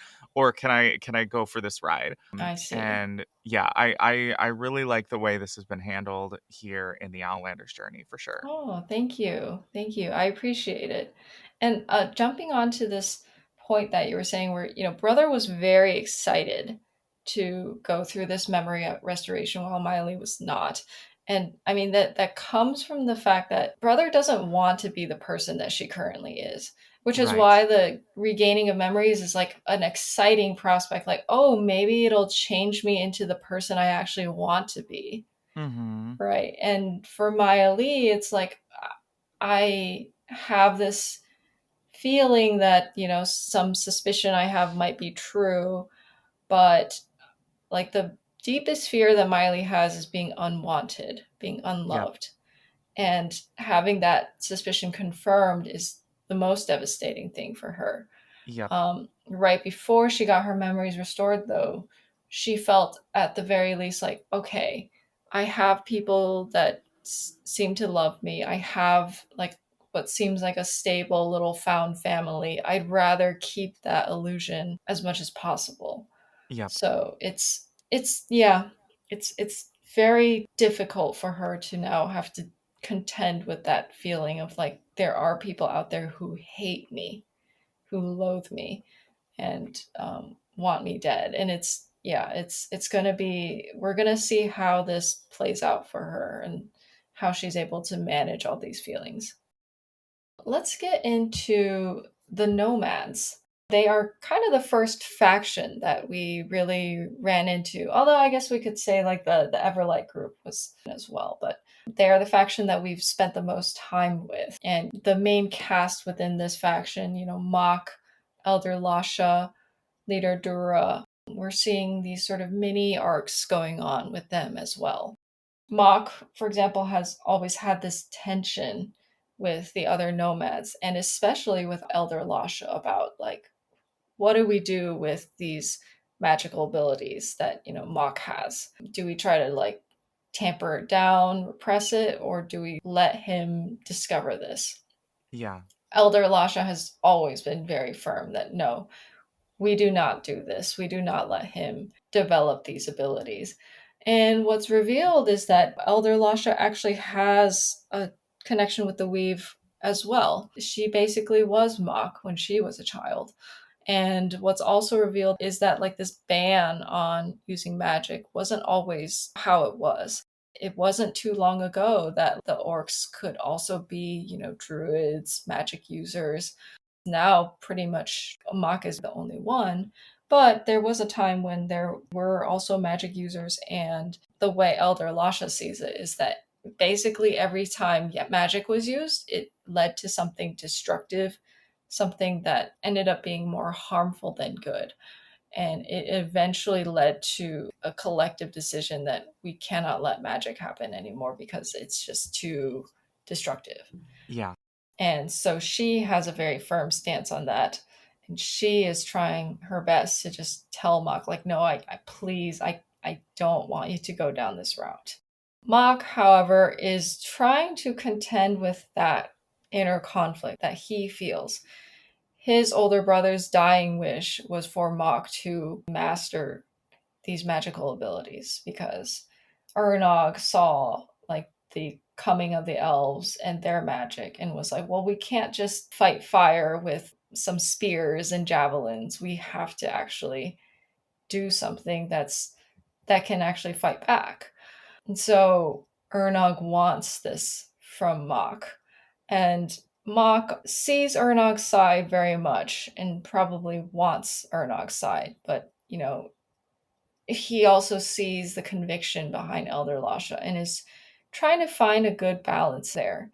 can I go for this ride? I see. And yeah, I really like the way this has been handled here in the Outlanders Journey, for sure. Oh, thank you. Thank you. I appreciate it. And jumping on to this point that you were saying, where, Brother was very excited to go through this memory restoration while Miley was not. And I mean, that comes from the fact that Brother doesn't want to be the person that she currently is, which is Right. why the regaining of memories is like an exciting prospect. Like, oh, maybe it'll change me into the person I actually want to be. Mm-hmm. Right. And for Maya Lee, it's like I have this feeling that, some suspicion I have might be true, but like the deepest fear that Maya Lee has is being unwanted, being Yep. unloved. And having that suspicion confirmed is the most devastating thing for her. Yep. Right before she got her memories restored, though, she felt at the very least like, okay, I have people that seem to love me. I have like what seems like a stable little found family. I'd rather keep that illusion as much as possible. Yep. So it's yeah, it's very difficult for her to now have to contend with that feeling of like there are people out there who hate me, who loathe me, and want me dead. And it's yeah, it's gonna be we're gonna see how this plays out for her and how she's able to manage all these feelings. Let's get into the nomads. They are kind of the first faction that we really ran into. Although I guess we could say like the Everlight group was as well, but they are the faction that we've spent the most time with. And the main cast within this faction, you know, Mock, Elder Lasha, Leader Dura, we're seeing these sort of mini arcs going on with them as well. Mock, for example, has always had this tension with the other nomads, and especially with Elder Lasha about like, what do we do with these magical abilities that, you know, Mock has? Do we try to like tamper it down, repress it, or do we let him discover this? Yeah. Elder Lasha has always been very firm that no, we do not do this. We do not let him develop these abilities. And what's revealed is that Elder Lasha actually has a connection with the Weave as well. She basically was Mock when she was a child. And what's also revealed is that like this ban on using magic wasn't always how it was. It wasn't too long ago that the orcs could also be, you know, druids, magic users. Now pretty much Mock is the only one, but there was a time when there were also magic users, and the way Elder Lasha sees it is that basically every time magic was used, it led to something destructive, something that ended up being more harmful than good. And it eventually led to a collective decision that we cannot let magic happen anymore because it's just too destructive. Yeah. And so she has a very firm stance on that. And she is trying her best to just tell Mock, like, no, I please, I don't want you to go down this route. Mock, however, is trying to contend with that inner conflict that he feels. His older brother's dying wish was for Mock to master these magical abilities because Ernog saw like the coming of the elves and their magic and was like, well, we can't just fight fire with some spears and javelins. We have to actually do something that can actually fight back. And so Ernog wants this from Mock. And Mock sees Ernog's side very much and probably wants Ernog's side, but you know, he also sees the conviction behind Elder Lasha and is trying to find a good balance there.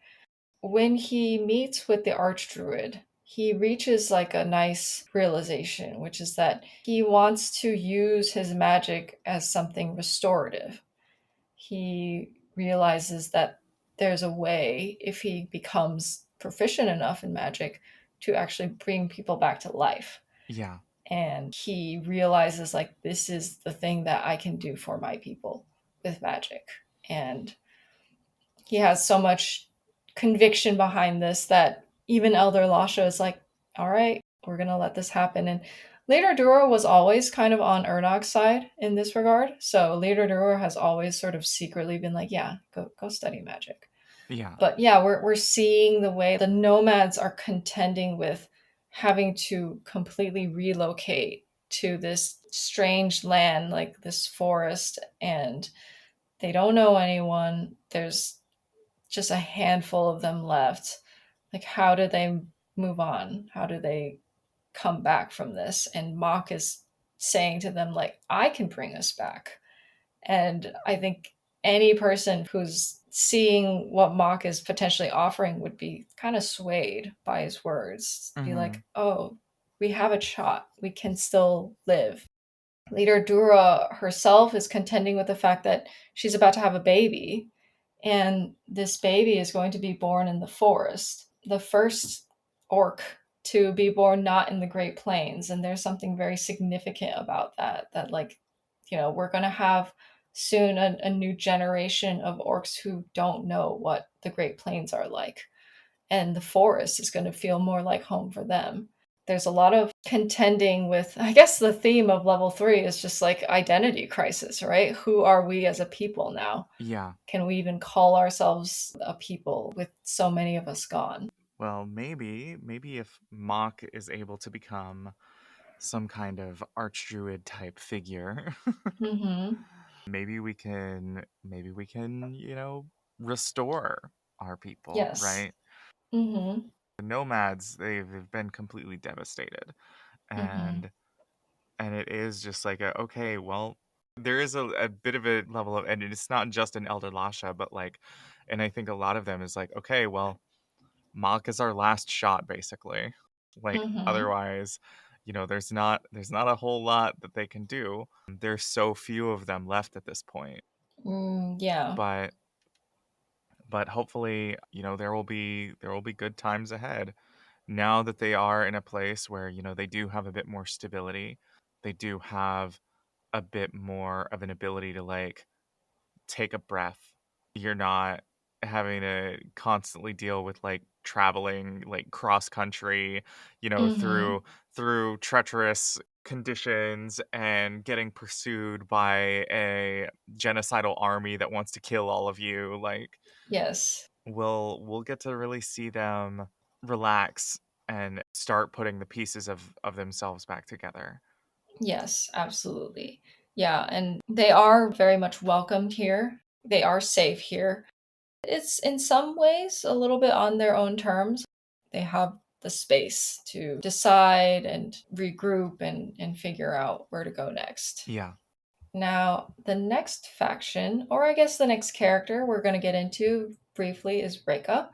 When he meets with the Archdruid, he reaches like a nice realization, which is that he wants to use his magic as something restorative. He realizes that there's a way, if he becomes proficient enough in magic, to actually bring people back to life. Yeah. And he realizes like this is the thing that I can do for my people with magic. And he has so much conviction behind this that even Elder Lasha is like, all right, we're gonna let this happen. And Leader Dura was always kind of on Ernog's side in this regard. So Leader Dura has always sort of secretly been like, yeah, go study magic. Yeah. But yeah, we're seeing the way the nomads are contending with having to completely relocate to this strange land, like this forest, and they don't know anyone. There's just a handful of them left. Like, how do they move on? How do they come back from this? And Mock is saying to them, like, I can bring us back. And I think any person who's seeing what Mock is potentially offering would be kind of swayed by his words. Be Hmm. like, oh, we have a shot. We can still live. Leader Dura herself is contending with the fact that she's about to have a baby, and this baby is going to be born in the forest. The first orc to be born not in the Great Plains. And there's something very significant about that, that like we're going to have soon a new generation of orcs who don't know what the Great Plains are like. And the forest is going to feel more like home for them. There's a lot of contending with, I guess the theme of level 3 is just like identity crisis, right? Who are we as a people now? Yeah. Can we even call ourselves a people with so many of us gone? Well, maybe if Mock is able to become some kind of archdruid type figure, Mm-hmm. maybe we can, restore our people, Yes. right? Mm-hmm. The nomads, they've been completely devastated. Mm-hmm. And it is just like okay, well, there is a bit of a level of, and it's not just an Elder Lasha, but like, and I think a lot of them is like, okay, well, Mach is our last shot, basically. Like, Mm-hmm. otherwise, there's not a whole lot that they can do. There's so few of them left at this point. Yeah. But hopefully, there will be good times ahead. Now that they are in a place where, they do have a bit more stability, they do have a bit more of an ability to like take a breath. You're not having to constantly deal with like traveling like cross country, Mm-hmm. through treacherous conditions and getting pursued by a genocidal army that wants to kill all of you. Like, Yes. we'll get to really see them relax and start putting the pieces of themselves back together. Yes, absolutely. Yeah, and they are very much welcomed here. They are safe here. It's in some ways a little bit on their own terms. They have the space to decide and regroup and figure out where to go next. Yeah. Now, the next faction, or I guess the next character we're going to get into briefly, is Reka.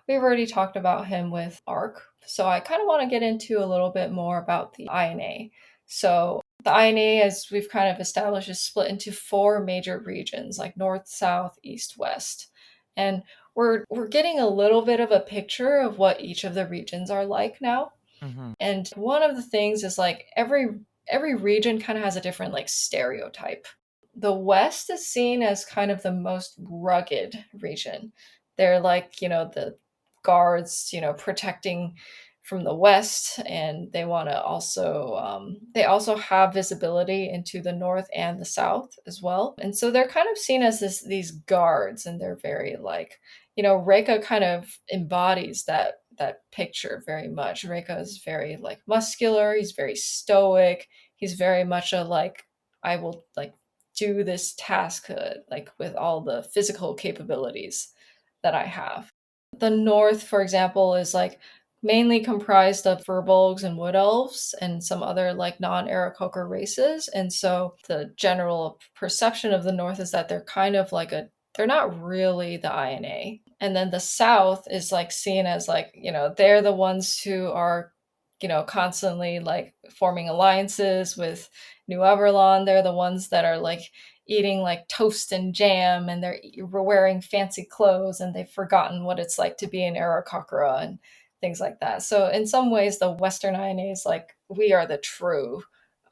We've already talked about him with Ark, so I kind of want to get into a little bit more about the INA. So, the INA, as we've kind of established, is split into four major regions like north, south, east, west. And we're getting a little bit of a picture of what each of the regions are like now. Hmm. And one of the things is like every region kind of has a different like stereotype. The West is seen as kind of the most rugged region. They're like, the guards, protecting from the West, and they want to also they also have visibility into the North and the South as well. And so they're kind of seen as these guards, and they're very like, Reika kind of embodies that picture very much. Reika is very like muscular, he's very stoic, he's very much a like, I will like do this task like with all the physical capabilities that I have. The North, for example, is like mainly comprised of furbolgs and wood elves and some other like non-Aarakocra races. And so the general perception of the North is that they're kind of like they're not really the INA. And then the South is like seen as like, they're the ones who are, constantly like forming alliances with New Everlon. They're the ones that are like eating like toast and jam, and they're wearing fancy clothes, and they've forgotten what it's like to be an Aarakocra and things like that. So in some ways, the Western INA is like, we are the true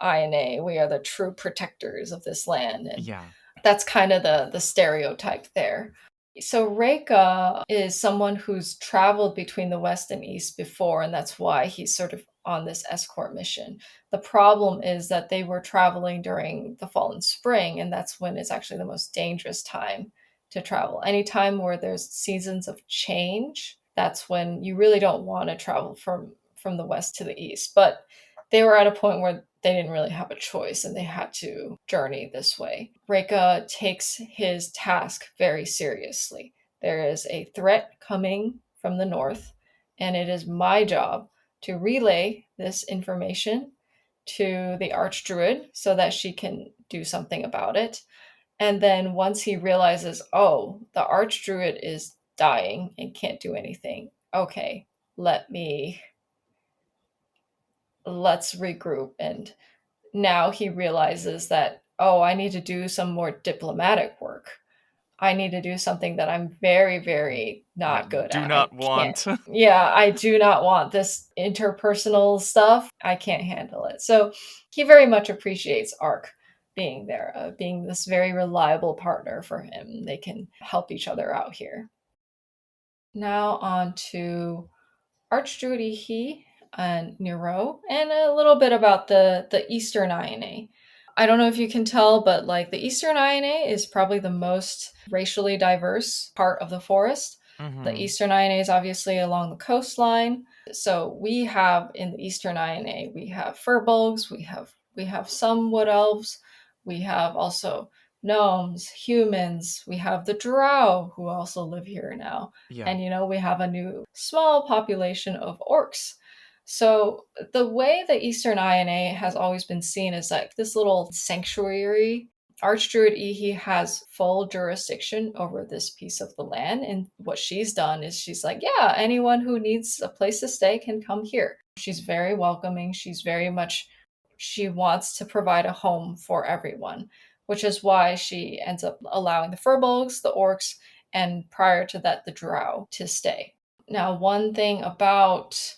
INA. We are the true protectors of this land, and Yeah. that's kind of the stereotype there. So Reika is someone who's traveled between the West and East before, and that's why he's sort of on this escort mission. The problem is that they were traveling during the fall and spring, and that's when it's actually the most dangerous time to travel. Anytime where there's seasons of change, that's when you really don't want to travel from the West to the East. But they were at a point where they didn't really have a choice and they had to journey this way. Reika takes his task very seriously. There is a threat coming from the north, and it is my job to relay this information to the Archdruid so that she can do something about it. And then once he realizes, oh, the Archdruid is dying and can't do anything, okay, let's regroup. And now he realizes that, oh, I need to do some more diplomatic work. I need to do something that I'm very, very Yeah. not good Do at. not I can't. want. Yeah, I do not want this interpersonal stuff. I can't handle it. So he very much appreciates Ark being there, being this very reliable partner for him. They can help each other out here. Now on to Archdruid He and Nero, and a little bit about the Eastern INA. I don't know if you can tell, but like the Eastern INA is probably the most racially diverse part of the forest. The Mm-hmm. Eastern INA is obviously along the coastline. So we have in the Eastern INA, we have furbolgs, we have some wood elves, we have also gnomes, humans, we have the drow who also live here now. Yeah. And we have a new small population of orcs. So the way the Eastern INA has always been seen is like this little sanctuary. Archdruid Ihi has full jurisdiction over this piece of the land, and what she's done is she's like, yeah, anyone who needs a place to stay can come here. She's very welcoming. She wants to provide a home for everyone, which is why she ends up allowing the furbolgs, the orcs, and prior to that, the drow to stay. Now, one thing about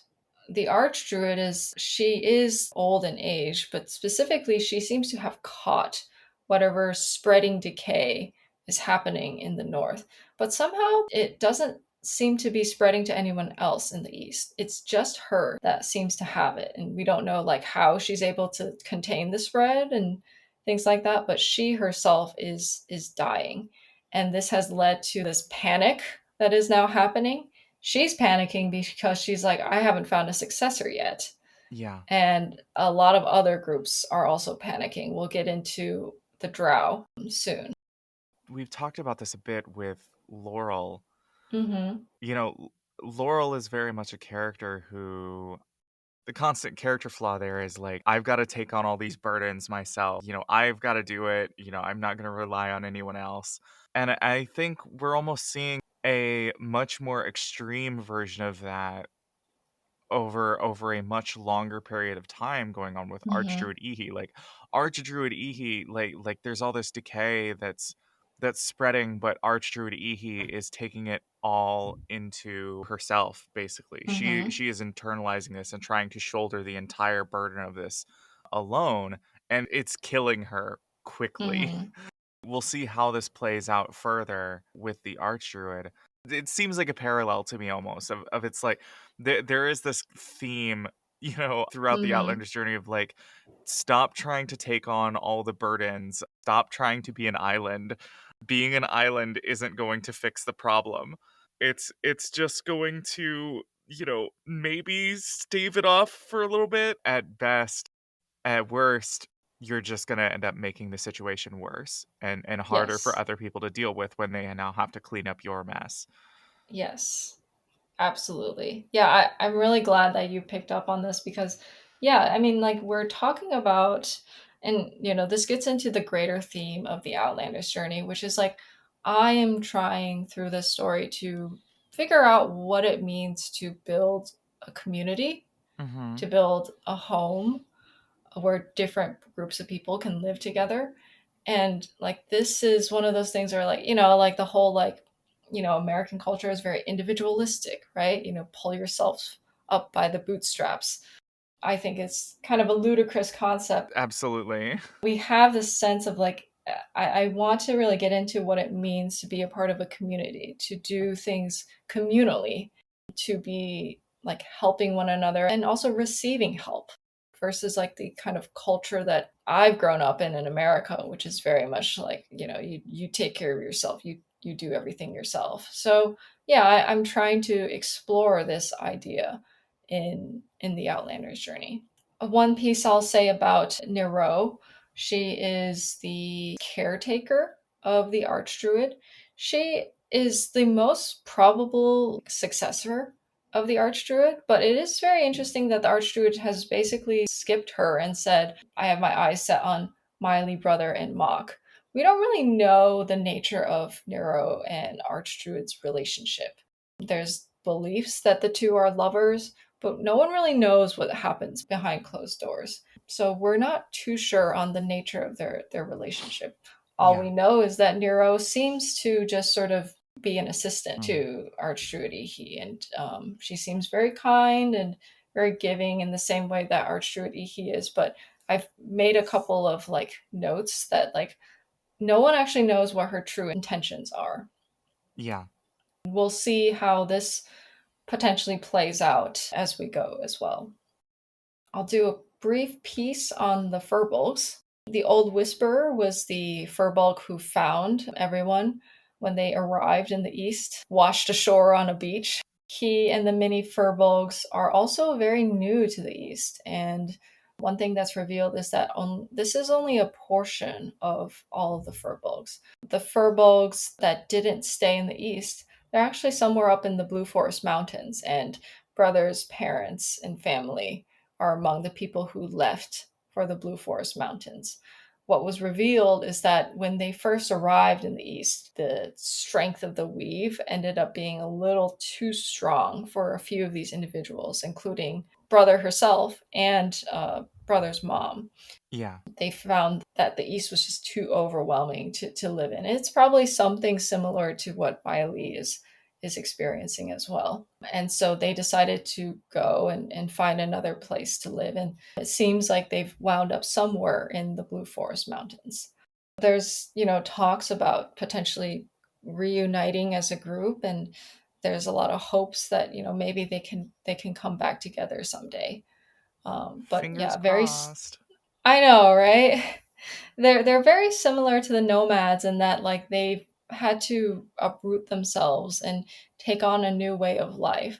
the Archdruid is she is old in age, but specifically, she seems to have caught whatever spreading decay is happening in the north. But somehow it doesn't seem to be spreading to anyone else in the east. It's just her that seems to have it. And we don't know like how she's able to contain the spread and things like that, but she herself is dying. And this has led to this panic that is now happening. She's panicking because she's like, I haven't found a successor yet. Yeah. And a lot of other groups are also panicking. We'll get into the drow soon. We've talked about this a bit with Laurel. Mm-hmm. You know, Laurel is very much a character who the constant character flaw there is like, I've got to take on all these burdens myself. I've got to do it. I'm not going to rely on anyone else. And I think we're almost seeing a much more extreme version of that over a much longer period of time going on with Mm-hmm. Archdruid Ihi. Like Archdruid Ihi, like there's all this decay that's spreading, but Archdruid Ihi is taking it all into herself, basically. She Mm-hmm. she is internalizing this and trying to shoulder the entire burden of this alone, and it's killing her quickly. Mm-hmm. We'll see how this plays out further with the Archdruid. It seems like a parallel to me almost of it's like there is this theme, throughout the Mm-hmm. Outlanders journey of like, stop trying to take on all the burdens, stop trying to be an island. Being an island isn't going to fix the problem. It's just going to, maybe stave it off for a little bit at best. At worst, you're just gonna end up making the situation worse and harder for Yes. other people to deal with when they now have to clean up your mess. Yes. Absolutely. Yeah, I'm really glad that you picked up on this because, yeah, I mean, like we're talking about, and this gets into the greater theme of the Outlanders journey, which is like, I am trying through this story to figure out what it means to build a community, Mm-hmm. to build a home where different groups of people can live together. And like, this is one of those things where, like, like the whole, like, American culture is very individualistic, right? Pull yourself up by the bootstraps. I think it's kind of a ludicrous concept. Absolutely. We have this sense of like, I want to really get into what it means to be a part of a community, to do things communally, to be like helping one another and also receiving help versus like the kind of culture that I've grown up in America, which is very much like, you take care of yourself, you do everything yourself. So yeah, I'm trying to explore this idea in the Outlander's journey. One piece I'll say about Nero, she is the caretaker of the Archdruid. She is the most probable successor of the Archdruid, but it is very interesting that the Archdruid has basically skipped her and said, I have my eyes set on Miley, brother, and Mock. We don't really know the nature of Nero and Archdruid's relationship. There's beliefs that the two are lovers, but no one really knows what happens behind closed doors. So we're not too sure on the nature of their relationship. All Yeah. we know is that Nero seems to just sort of be an assistant Mm. to Archdruid Ihi, and she seems very kind and very giving in the same way that Archdruid Ihi is. But I've made a couple of like notes that like no one actually knows what her true intentions are. Yeah. We'll see how this potentially plays out as we go as well. I'll do a brief piece on the Furbolgs. The Old Whisperer was the Furbolg who found everyone when they arrived in the East, washed ashore on a beach. He and the mini Furbolgs are also very new to the East, and one thing that's revealed is that this is only a portion of all of the Furbolgs. The Furbolgs that didn't stay in the East, they're actually somewhere up in the Blue Forest Mountains, and brothers, parents, and family are among the people who left for the Blue Forest Mountains. What was revealed is that when they first arrived in the East, the strength of the weave ended up being a little too strong for a few of these individuals, including Brother herself and Brother's mom. Yeah. They found that the East was just too overwhelming to live in. It's probably something similar to what Bailey is experiencing as well. And so they decided to go and find another place to live. And it seems like they've wound up somewhere in the Blue Forest Mountains. There's, talks about potentially reuniting as a group, and there's a lot of hopes that, maybe they can come back together someday. But Fingers yeah, very crossed. I know, right? They're very similar to the nomads in that like they've had to uproot themselves and take on a new way of life.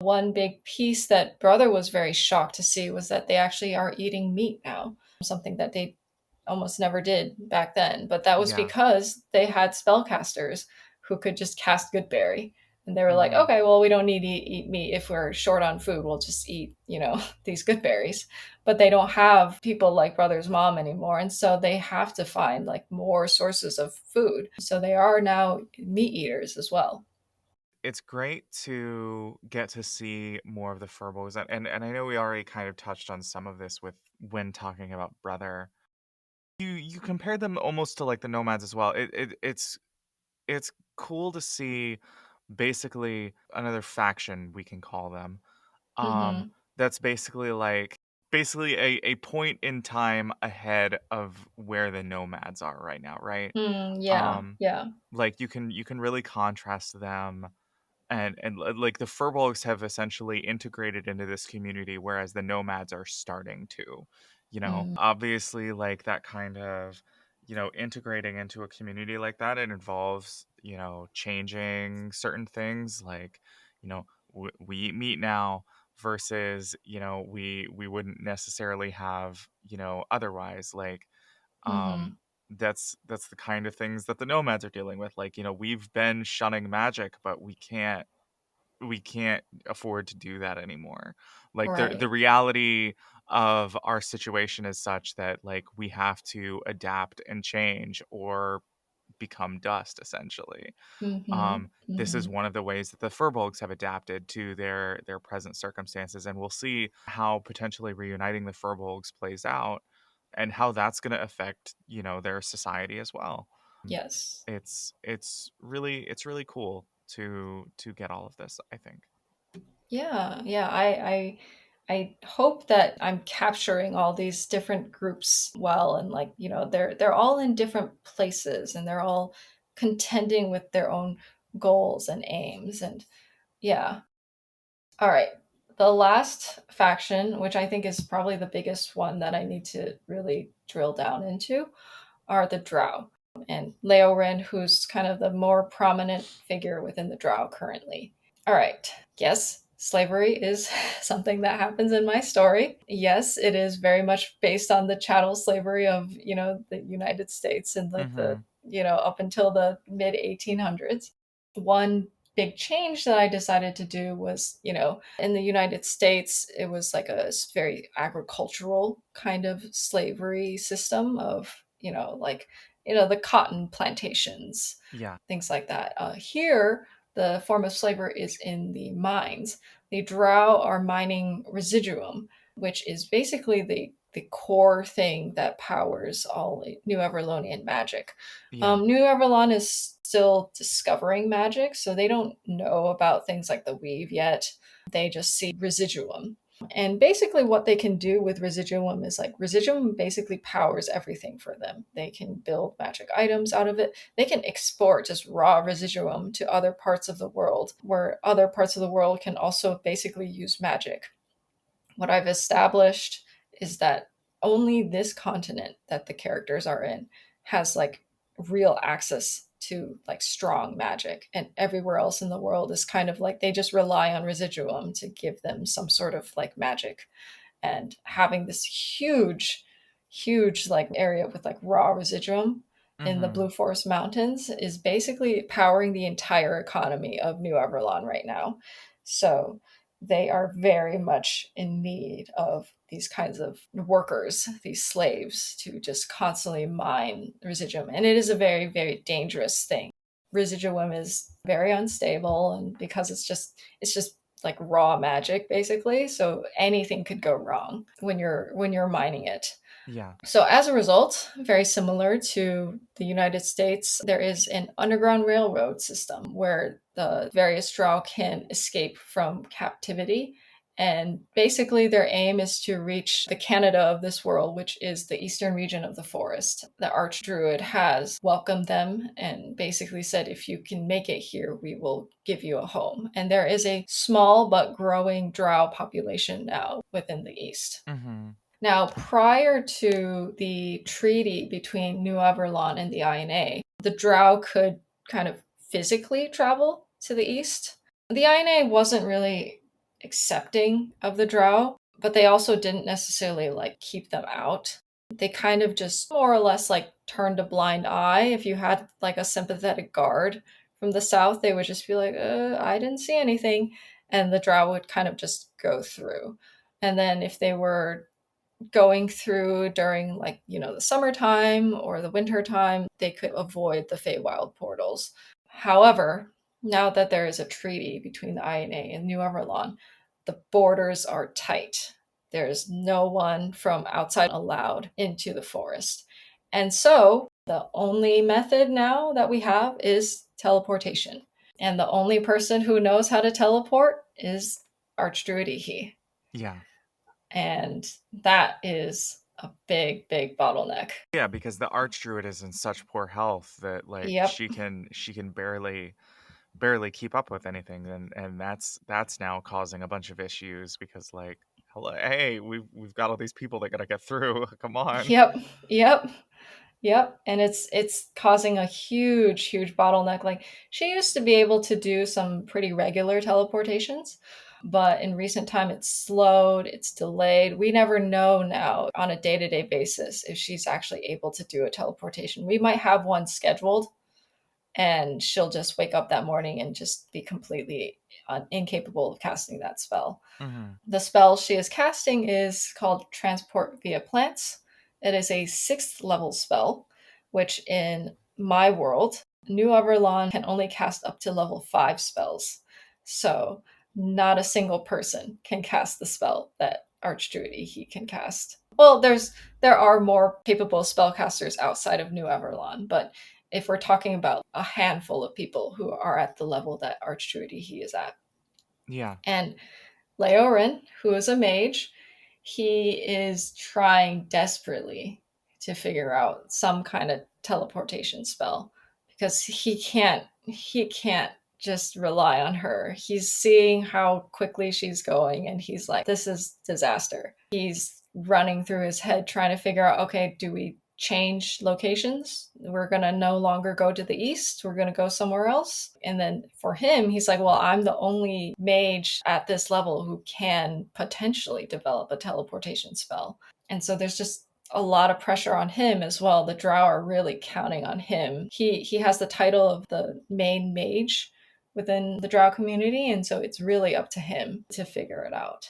One big piece that brother was very shocked to see was that they actually are eating meat now, something that they almost never did back then. But that was Yeah. because they had spellcasters who could just cast Goodberry. And they were like, Hmm. okay, well, we don't need to eat meat. If we're short on food, we'll just eat, these good berries. But they don't have people like Brother's mom anymore. And so they have to find like more sources of food. So they are now meat eaters as well. It's great to get to see more of the Furbolgs, and I know we already kind of touched on some of this with when talking about Brother. You compare them almost to like the nomads as well. It's cool to see basically another faction, we can call them. Um, Mm-hmm. that's basically a point in time ahead of where the nomads are right now, right? Yeah, Um, yeah. like you can really contrast them, like the Furbolgs have essentially integrated into this community, whereas the nomads are starting to, Mm, obviously like that kind of, integrating into a community like that, it involves, changing certain things, like, we eat meat now versus, we wouldn't necessarily have, otherwise, like, mm-hmm. um that's the kind of things that the nomads are dealing with, like, we've been shunning magic, but we can't afford to do that anymore. Like, the Right. reality of our situation is such that, like, we have to adapt and change or become dust, essentially. Mm-hmm. This is Mm-hmm. one of the ways that the Furbolgs have adapted to their present circumstances, and we'll see how potentially reuniting the Furbolgs plays out and how that's going to affect, their society as well. Yes. It's really cool to get all of this, I think. Yeah, yeah. I hope that I'm capturing all these different groups well, and like, they're all in different places and they're all contending with their own goals and aims. And yeah. All right. The last faction, which I think is probably the biggest one that I need to really drill down into, are the Drow. And Leorin, who's kind of the more prominent figure within the Drow currently. All right. Yes, slavery is something that happens in my story. Yes, it is very much based on the chattel slavery of, the United States and like the, Mhm. up until the mid 1800s. One big change that I decided to do was, in the United States, it was like a very agricultural kind of slavery system of, like, the cotton plantations, Yeah. things like that. Here, the form of slavery is in the mines. The Drow are mining residuum, which is basically the core thing that powers all New Everlonian magic. Yeah. New Everlon is still discovering magic, so they don't know about things like the weave yet. They just see residuum. And basically what they can do with residuum is like residuum basically powers everything for them. They can build magic items out of it. They can export just raw residuum to other parts of the world, where other parts of the world can also basically use magic. What I've established is that only this continent that the characters are in has like real access to like strong magic, and everywhere else in the world is kind of like they just rely on residuum to give them some sort of like magic. And having this huge like area with like raw residuum in the Mm-hmm. Blue Forest Mountains is basically powering the entire economy of New Everlon right now. So they are very much in need of these kinds of workers, these slaves, to just constantly mine residuum. And it is a very, very dangerous thing. Residuum is very unstable, and because it's just like raw magic basically, so anything could go wrong when you're mining it. Yeah. So, as a result, very similar to the United States, there is an underground railroad system where the various drow can escape from captivity. And basically, their aim is to reach the Canada of this world, which is the eastern region of the forest. The Archdruid has welcomed them and basically said, if you can make it here, we will give you a home. And there is a small but growing drow population now within the east. Mm-hmm. Now, prior to the treaty between New Everlon and the INA, the Drow could kind of physically travel to the east. The INA wasn't really accepting of the Drow, but they also didn't necessarily like keep them out. They kind of just more or less like turned a blind eye. If you had like a sympathetic guard from the south, they would just be like, I didn't see anything. And the Drow would kind of just go through. And then if they were going through during like the summertime or the winter time, they could avoid the Feywild portals. However, now that there is a treaty between the INA and New Everlon, the borders are tight. There's no one from outside allowed into the forest. And so the only method now that we have is teleportation. And the only person who knows how to teleport is Archdruid Ihi. Yeah. And that is a big, big bottleneck. Yeah, because the archdruid is in such poor health that like Yep. she can barely keep up with anything, and that's now causing a bunch of issues because like hello, hey, we've got all these people that gotta get through. Come on. Yep. Yep. Yep. And it's causing a huge bottleneck. Like she used to be able to do some pretty regular teleportations, but in recent time it's slowed, it's delayed. We never know now on a day-to-day basis if she's actually able to do a teleportation. We might have one scheduled, and she'll just wake up that morning and just be completely incapable of casting that spell. Mm-hmm. The spell she is casting is called Transport via Plants. It is a 6th level spell, which in my world, New Everlon can only cast up to level 5 spells. So not a single person can cast the spell that Archdruid he can cast. Well, there are more capable spellcasters outside of New Everlon, but if we're talking about a handful of people who are at the level that Archdruid he is at. Yeah. And Leorin, who is a mage, he is trying desperately to figure out some kind of teleportation spell because he can't just rely on her. He's seeing how quickly she's going and he's like, this is disaster. He's running through his head trying to figure out, okay, do we change locations? We're going to no longer go to the east. We're going to go somewhere else. And then for him, he's like, well, I'm the only mage at this level who can potentially develop a teleportation spell. And so there's just a lot of pressure on him as well. The Drow are really counting on him. He has the title of the main mage within the Drow community, and so it's really up to him to figure it out.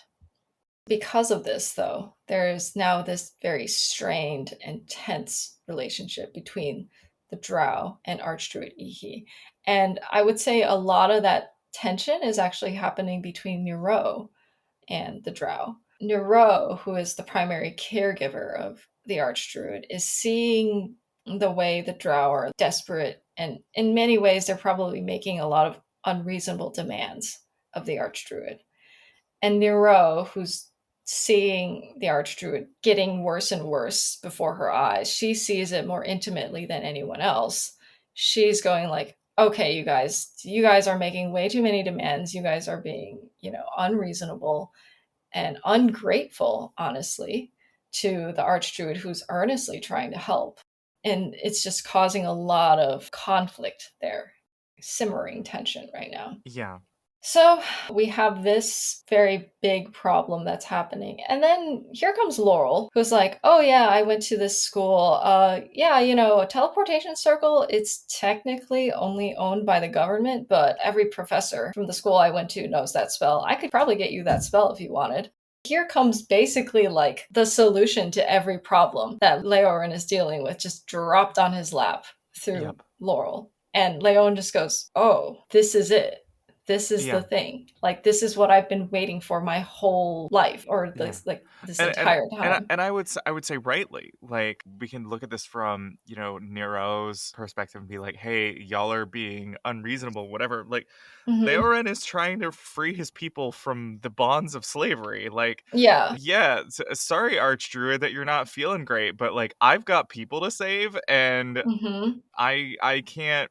Because of this, though, there is now this very strained and tense relationship between the Drow and Archdruid Ihi. And I would say a lot of that tension is actually happening between Nero and the Drow. Nero, who is the primary caregiver of the Archdruid, is seeing the way the Drow are desperate, and in many ways, they're probably making a lot of unreasonable demands of the Archdruid. And Nero, who's seeing the Archdruid getting worse and worse before her eyes. She sees it more intimately than anyone else. She's going like, okay, you guys are making way too many demands. You guys are being, unreasonable and ungrateful, honestly, to the Archdruid who's earnestly trying to help. And it's just causing a lot of conflict there, simmering tension right now. Yeah. So we have this very big problem that's happening. And then here comes Laurel, who's like, oh, yeah, I went to this school. Yeah, a teleportation circle, it's technically only owned by the government, but every professor from the school I went to knows that spell. I could probably get you that spell if you wanted. Here comes basically like the solution to every problem that Leorin is dealing with, just dropped on his lap through Yep. Laurel. And Leon just goes, oh, this is it. This is the Yeah. thing. Like, this is what I've been waiting for my whole life, or Yeah. this And entire time. I would say rightly, like, we can look at this from, Nero's perspective and be like, hey, y'all are being unreasonable, whatever. Like, Hmm. Leorin is trying to free his people from the bonds of slavery. Like, Yeah. yeah, sorry, Archdruid, that you're not feeling great, but like, I've got people to save, and Hmm. I can't,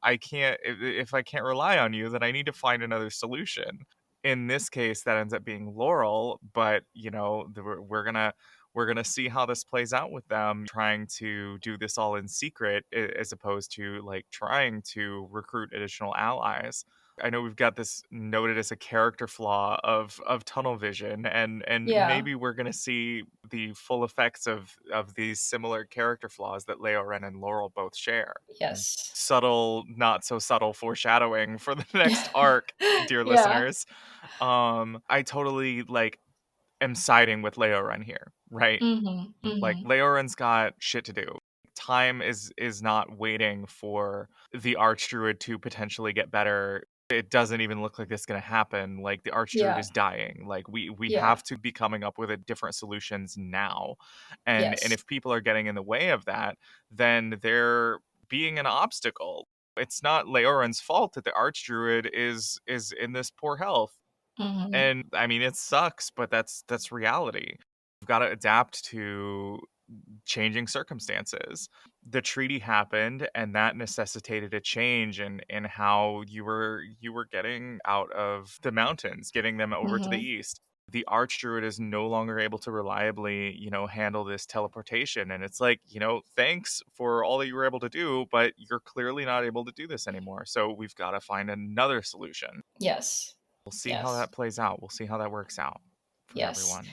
I can't, if I can't rely on you, then I need to find another solution. In this case, that ends up being Laurel, but we're gonna see how this plays out with them trying to do this all in secret, as opposed to like trying to recruit additional allies. I know we've got this noted as a character flaw of tunnel vision, and Yeah. maybe we're gonna see the full effects of these similar character flaws that Leoren and Laurel both share. Yes. Subtle, not so subtle foreshadowing for the next arc, dear Yeah. listeners. I totally like am siding with Leoren here, right? Hmm. Like Hmm. Leoren's got shit to do. Time is not waiting for the Archdruid to potentially get better. It doesn't even look like this is gonna happen. Like the Archdruid Yeah. is dying. Like we Yeah. have to be coming up with a different solutions now. And Yes. if people are getting in the way of that, then they're being an obstacle. It's not Leoren's fault that the Archdruid is in this poor health. Hmm. And I mean it sucks, but that's reality. We've got to adapt to changing circumstances. The treaty happened, and that necessitated a change in how you were getting out of the mountains, getting them over to the Hmm. east. The Archdruid is no longer able to reliably, handle this teleportation. And it's like, thanks for all that you were able to do, but you're clearly not able to do this anymore. So we've got to find another solution. Yes. We'll see how Yes. that plays out. We'll see how that works out for Yes. everyone.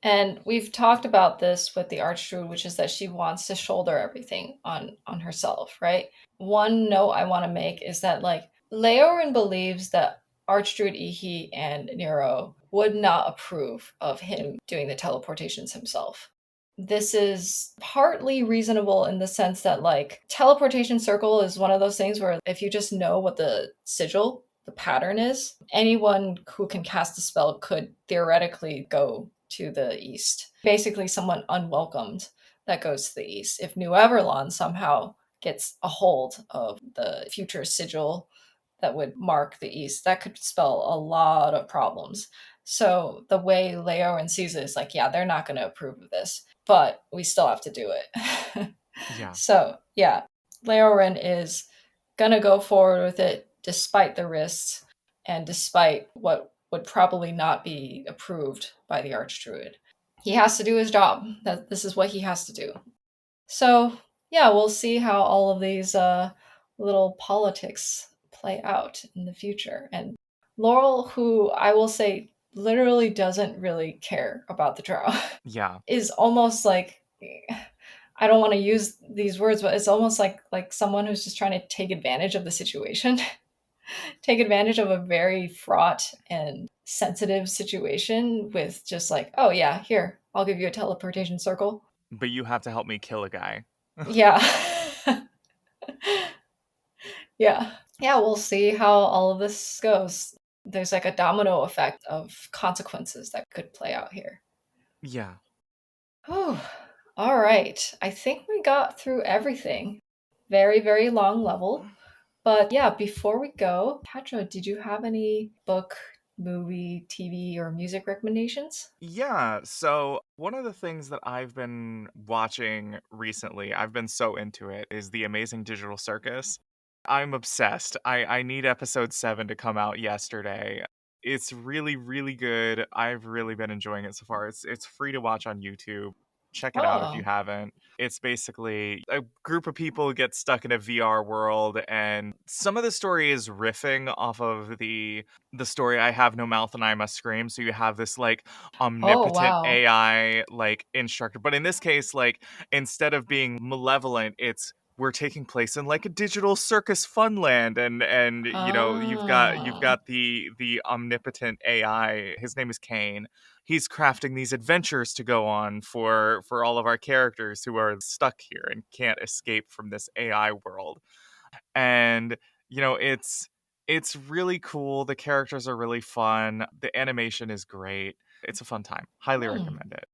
And we've talked about this with the Archdruid, which is that she wants to shoulder everything on herself, right? One note I want to make is that like Leorin believes that Archdruid Ihi and Nero would not approve of him doing the teleportations himself. This is partly reasonable in the sense that like teleportation circle is one of those things where if you just know what the sigil, the pattern is, anyone who can cast a spell could theoretically go to the east. Basically someone unwelcomed that goes to the east. If New Everlon somehow gets a hold of the future sigil that would mark the east, that could spell a lot of problems. So the way Leorin sees it is like, yeah, they're not going to approve of this, but we still have to do it. Yeah. So yeah, Leorin is going to go forward with it despite the risks and despite what would probably not be approved by the Archdruid. He has to do his job. That this is what he has to do. So yeah, we'll see how all of these little politics play out in the future. And Laurel, who I will say literally doesn't really care about the trial, Yeah. is almost like, I don't want to use these words, but it's almost like someone who's just trying to take advantage of the situation, take advantage of a very fraught and sensitive situation with just like, oh yeah, here, I'll give you a teleportation circle. But you have to help me kill a guy. Yeah. Yeah. Yeah, we'll see how all of this goes. There's like a domino effect of consequences that could play out here. Yeah. Oh, all right. I think we got through everything. Very, very long level. But yeah, before we go, Patra, did you have any book movie, TV, or music recommendations? Yeah, so one of the things that I've been watching recently, I've been so into it, is The Amazing Digital Circus. I'm obsessed. I need episode 7 to come out yesterday. It's really, really good. I've really been enjoying it so far. It's free to watch on YouTube. Check it out if you Oh. haven't. It's basically a group of people get stuck in a VR world, and some of the story is riffing off of the story I Have No Mouth and I Must Scream. So you have this like Oh, omnipotent wow. AI like instructor. But in this case, like instead of being malevolent, it's we're taking place in like a digital circus funland, and you know you've Ah. got the omnipotent AI. His name is Kane. He's crafting these adventures to go on for all of our characters who are stuck here and can't escape from this AI world. And you know it's really cool. The characters are really fun. The animation is great. It's a fun time. Highly Hmm. recommend it.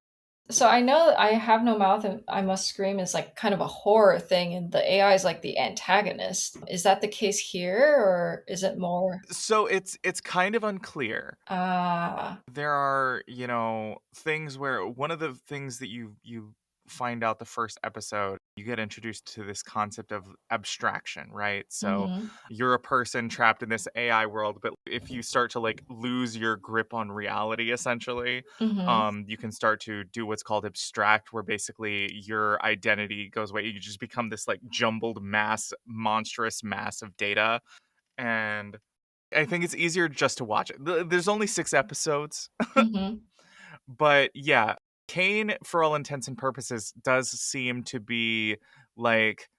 So I know I Have No Mouth and I Must Scream is like kind of a horror thing, and the AI is like the antagonist. Is that the case here, or is it more? So it's kind of unclear. Ah. There are, you know, things where one of the things that you find out the first episode, you get introduced to this concept of abstraction, right? So Mhm. you're a person trapped in this AI world, but if you start to like lose your grip on reality, essentially, Mhm. you can start to do what's called abstract, where basically your identity goes away. You just become this like jumbled mass, monstrous mass of data. And I think it's easier just to watch it. There's only 6 episodes, Mhm. but yeah, Kane, for all intents and purposes, does seem to be like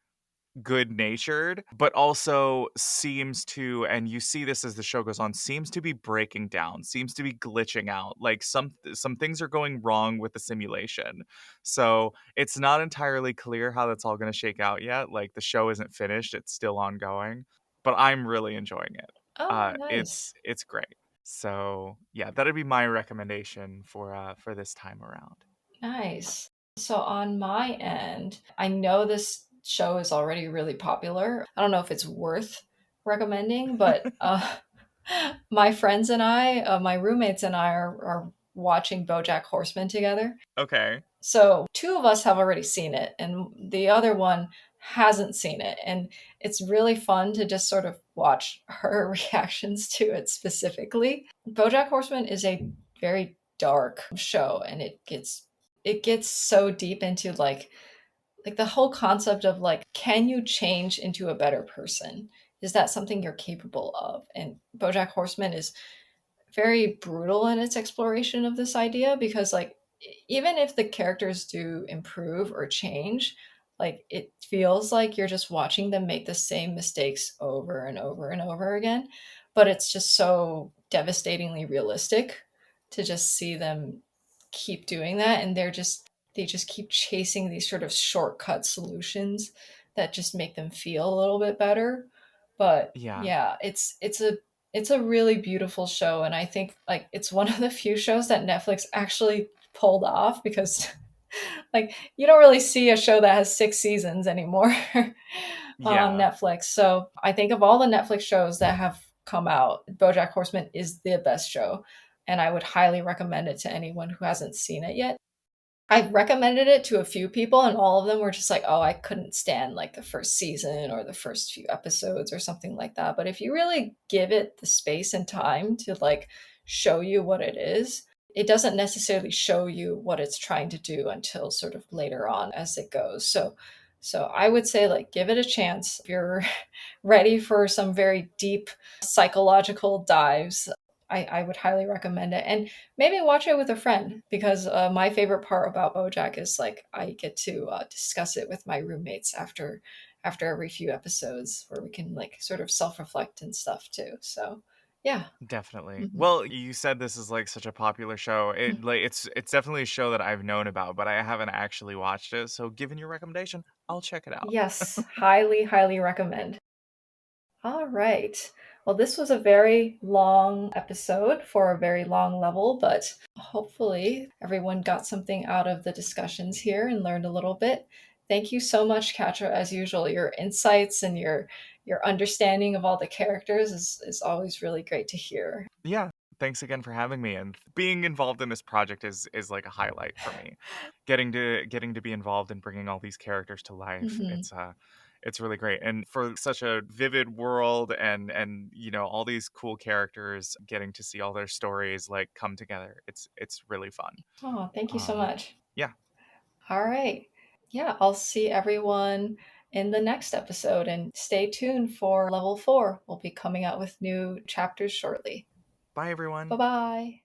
good-natured, but also seems to, and you see this as the show goes on, seems to be breaking down, seems to be glitching out. Like some things are going wrong with the simulation. So, it's not entirely clear how that's all going to shake out yet. Like the show isn't finished, it's still ongoing, but I'm really enjoying it. Oh, nice. It's great. So, yeah, that'd be my recommendation for this time around. Nice. So on my end, I know this show is already really popular. I don't know if it's worth recommending, but my friends and I, my roommates and I are watching Bojack Horseman together. Okay. So two of us have already seen it, and the other one hasn't seen it. And it's really fun to just sort of watch her reactions to it specifically. Bojack Horseman is a very dark show, and it gets so deep into like the whole concept of like, can you change into a better person? Is that something you're capable of? And Bojack Horseman is very brutal in its exploration of this idea because like even if the characters do improve or change, like it feels like you're just watching them make the same mistakes over and over and over again, but it's just so devastatingly realistic to just see them keep doing that, and they just keep chasing these sort of shortcut solutions that just make them feel a little bit better. But Yeah. yeah, it's a really beautiful show, and I think like it's one of the few shows that Netflix actually pulled off because like you don't really see a show that has 6 seasons anymore on Yeah. Netflix. So, I think of all the Netflix shows that have come out, BoJack Horseman is the best show, and I would highly recommend it to anyone who hasn't seen it yet. I've recommended it to a few people, and all of them were just like, "Oh, I couldn't stand like the first season or the first few episodes or something like that." But if you really give it the space and time to like show you what it is, it doesn't necessarily show you what it's trying to do until sort of later on as it goes. So I would say like give it a chance if you're ready for some very deep psychological dives. I would highly recommend it. And maybe watch it with a friend because my favorite part about BoJack is like I get to discuss it with my roommates after every few episodes, where we can like sort of self reflect and stuff too. So yeah. Definitely. Mhm. Well, you said this is like such a popular show. Mm. It's definitely a show that I've known about, but I haven't actually watched it. So given your recommendation, I'll check it out. Yes, highly, highly recommend. All right. Well, this was a very long episode for a very long level, but hopefully everyone got something out of the discussions here and learned a little bit. Thank you so much, Katra, as usual. Your insights and your understanding of all the characters is always really great to hear. Yeah. thanks again for having me, and being involved in this project is like a highlight for me. Getting to be involved in bringing all these characters to life. Mhm. It's really great. And for such a vivid world and all these cool characters, getting to see all their stories like come together. It's really fun. Oh, thank you so Um much. yeah. All right. Yeah, I'll see everyone in the next episode and stay tuned for level 4. We'll be coming out with new chapters shortly. Bye everyone. Bye-bye.